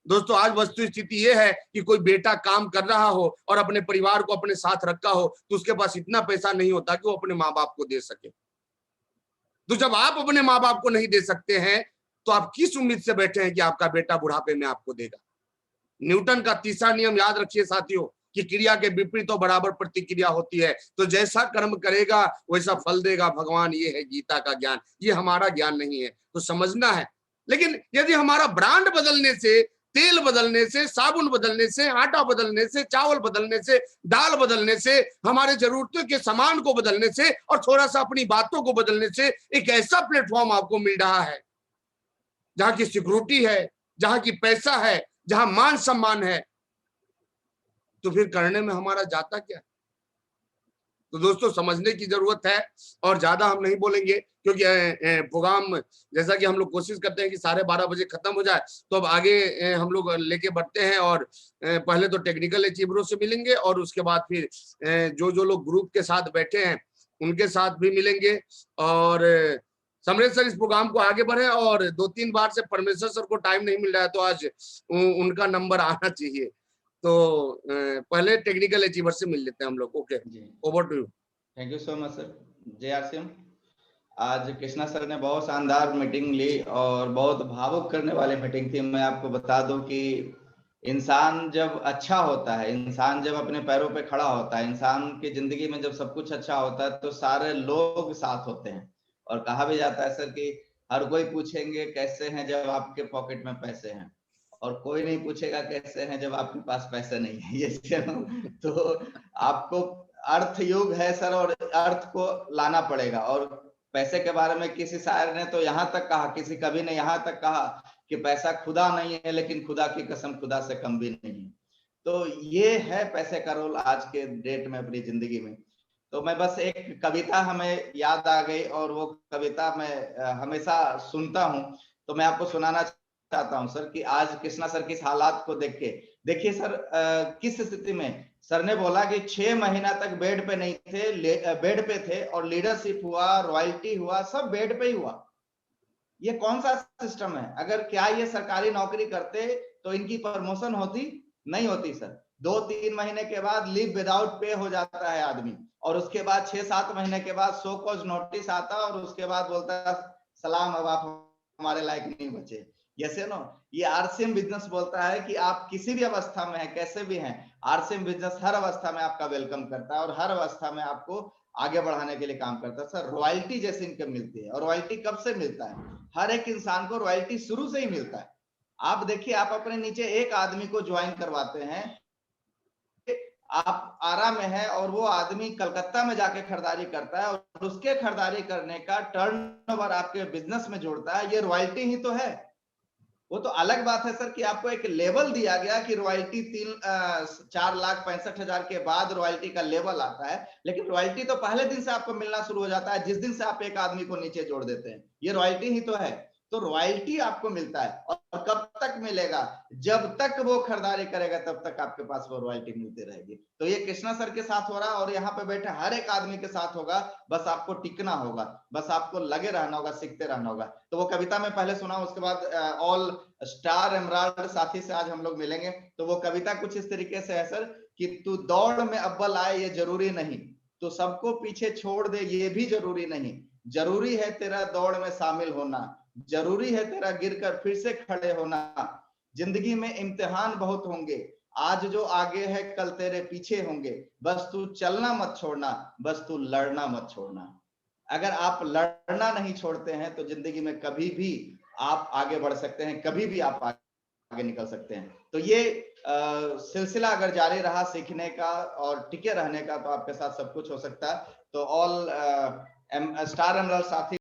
दोस्तों, आज वस्तु स्थिति ये है कि कोई बेटा काम कर रहा हो और अपने परिवार को अपने साथ रखा हो, तो उसके पास इतना पैसा नहीं होता कि वो अपने माँ बाप को दे सके। तो जब आप अपने माँ बाप को नहीं दे सकते हैं, तो आप किस उम्मीद से बैठे हैं कि आपका बेटा बुढ़ापे में आपको देगा? न्यूटन का तीसरा नियम याद रखिए साथियों, कि क्रिया के विपरीत तो बराबर प्रतिक्रिया होती है, तो जैसा कर्म करेगा वैसा फल देगा भगवान। ये है गीता का ज्ञान, ये हमारा ज्ञान नहीं है, तो समझना है। लेकिन यदि हमारा ब्रांड बदलने से, तेल बदलने से, साबुन बदलने से, आटा बदलने से, चावल बदलने से, दाल बदलने से, हमारे जरूरतों के सामान को बदलने से और थोड़ा सा अपनी बातों को बदलने से एक ऐसा प्लेटफॉर्म आपको मिल रहा है जहां की सिक्योरिटी है, जहां की पैसा है, जहां मान सम्मान है, तो फिर करने में हमारा जाता क्या? तो दोस्तों, समझने की जरूरत है, और ज्यादा हम नहीं बोलेंगे क्योंकि प्रोग्राम जैसा कि हम लोग कोशिश करते हैं कि 12:30 बजे खत्म हो जाए, तो अब आगे हम लोग लेके बढ़ते हैं। और पहले तो टेक्निकल अचीवरों से मिलेंगे, और उसके बाद फिर जो लोग ग्रुप के साथ बैठे हैं उनके साथ भी मिलेंगे। और समरेश सर, इस प्रोग्राम को आगे बढ़े, और 2-3 बार से परमेश्वर सर को टाइम नहीं मिल रहा है, तो आज उनका नंबर आना चाहिए। तो पहले टेक्निकल अचीवर से मिल लेते हैं हम लोग। Okay, over to you. Thank you so much sir. JRCM, आज कृष्णा सर ने बहुत शानदार मीटिंग ली और बहुत भावुक करने वाली मीटिंग थी। मैं आपको बता दूं कि इंसान जब अच्छा होता है, इंसान जब अपने पैरों पे खड़ा होता है, इंसान की जिंदगी में जब सब कुछ अच्छा होता है, तो सारे लोग साथ होते हैं। और कहा भी जाता है सर कि हर कोई पूछेंगे कैसे हैं जब आपके पॉकेट में पैसे हैं, और कोई नहीं पूछेगा कैसे हैं जब आपके पास पैसे नहीं है। ये तो आपको अर्थ युग है सर, और अर्थ को लाना पड़ेगा। और पैसे के बारे में किसी शायर ने तो यहाँ तक कहा, किसी कवि ने यहाँ तक कहा कि पैसा खुदा नहीं है, लेकिन खुदा की कसम खुदा से कम भी नहीं है। तो ये है पैसे का रोल आज के डेट में अपनी जिंदगी में। तो मैं बस एक कविता हमें याद आ गई, और वो कविता मैं हमेशा सुनता हूँ, तो मैं आपको सुनाना चाहता हूँ सर, कि आज कृष्णा सर किस हालात को देख के, देखिए सर किस स्थिति में सर ने बोला कि 6 महीना तक बेड पे नहीं थे, बेड पे थे, और लीडरशिप हुआ, रॉयल्टी हुआ, सब बेड पे ही हुआ। ये कौन सा सिस्टम है? अगर क्या ये सरकारी नौकरी करते तो इनकी प्रमोशन होती? नहीं होती सर। 2-3 महीने के बाद लीव विदाउट पे हो जाता है आदमी, और उसके बाद 6-7 महीने के बाद शो कॉज नोटिस आता, और उसके बाद बोलता है सलाम, अब आप हमारे लायक नहीं बचे। यसे नो, ये RCM बिजनेस बोलता है कि आप किसी भी अवस्था में हैं, कैसे भी हैं, RCM बिजनेस हर अवस्था में आपका वेलकम करता है, और हर अवस्था में आपको आगे बढ़ाने के लिए काम करता है सर। रॉयल्टी जैसी इनकम मिलती है, और रॉयल्टी कब से मिलता है? हर एक इंसान को रॉयल्टी शुरू से ही मिलता है। आप देखिए, आप अपने नीचे एक आदमी को ज्वाइन करवाते हैं, आप आरा में है, और वो आदमी कलकत्ता में जाके खरीदारी करता है, और उसके खरीदारी करने का टर्नओवर आपके बिजनेस में जोड़ता है, ये रॉयल्टी ही तो है। वो तो अलग बात है सर कि आपको एक लेवल दिया गया कि रॉयल्टी 4,65,000 के बाद रॉयल्टी का लेवल आता है, लेकिन रॉयल्टी तो पहले दिन से आपको मिलना शुरू हो जाता है, जिस दिन से आप एक आदमी को नीचे जोड़ देते हैं। ये रॉयल्टी ही तो है। तो रॉयल्टी आपको मिलता है, और कब तक मिलेगा? जब तक वो खरीदारी करेगा तब तक आपके पास वो रॉयल्टी मिलती रहेगी। तो ये कृष्णा सर के साथ हो रहा है, और यहाँ पे बैठे हर एक आदमी के साथ होगा। बस आपको टिकना होगा, बस आपको लगे रहना होगा, सीखते रहना होगा। तो वो कविता मैं पहले सुना, उसके बाद ऑल स्टार एमराल्ड साथी से आज हम लोग मिलेंगे। तो वो कविता कुछ इस तरीके से है सर कि तू दौड़ में अव्वल आए ये जरूरी नहीं, तो सबको पीछे छोड़ दे ये भी जरूरी नहीं, जरूरी है तेरा दौड़ में शामिल होना, जरूरी है तेरा गिरकर फिर से खड़े होना। जिंदगी में इम्तिहान बहुत होंगे, आज जो आगे है कल तेरे पीछे होंगे, बस तू चलना मत छोड़ना, बस तू लड़ना मत छोड़ना। अगर आप लड़ना नहीं छोड़ते हैं तो जिंदगी में कभी भी आप आगे बढ़ सकते हैं, कभी भी आप आगे निकल सकते हैं। तो ये सिलसिला अगर जारी रहा सीखने का और टिके रहने का, तो आपके साथ सब कुछ हो सकता है। तो ऑल स्टार एमराल्ड साथी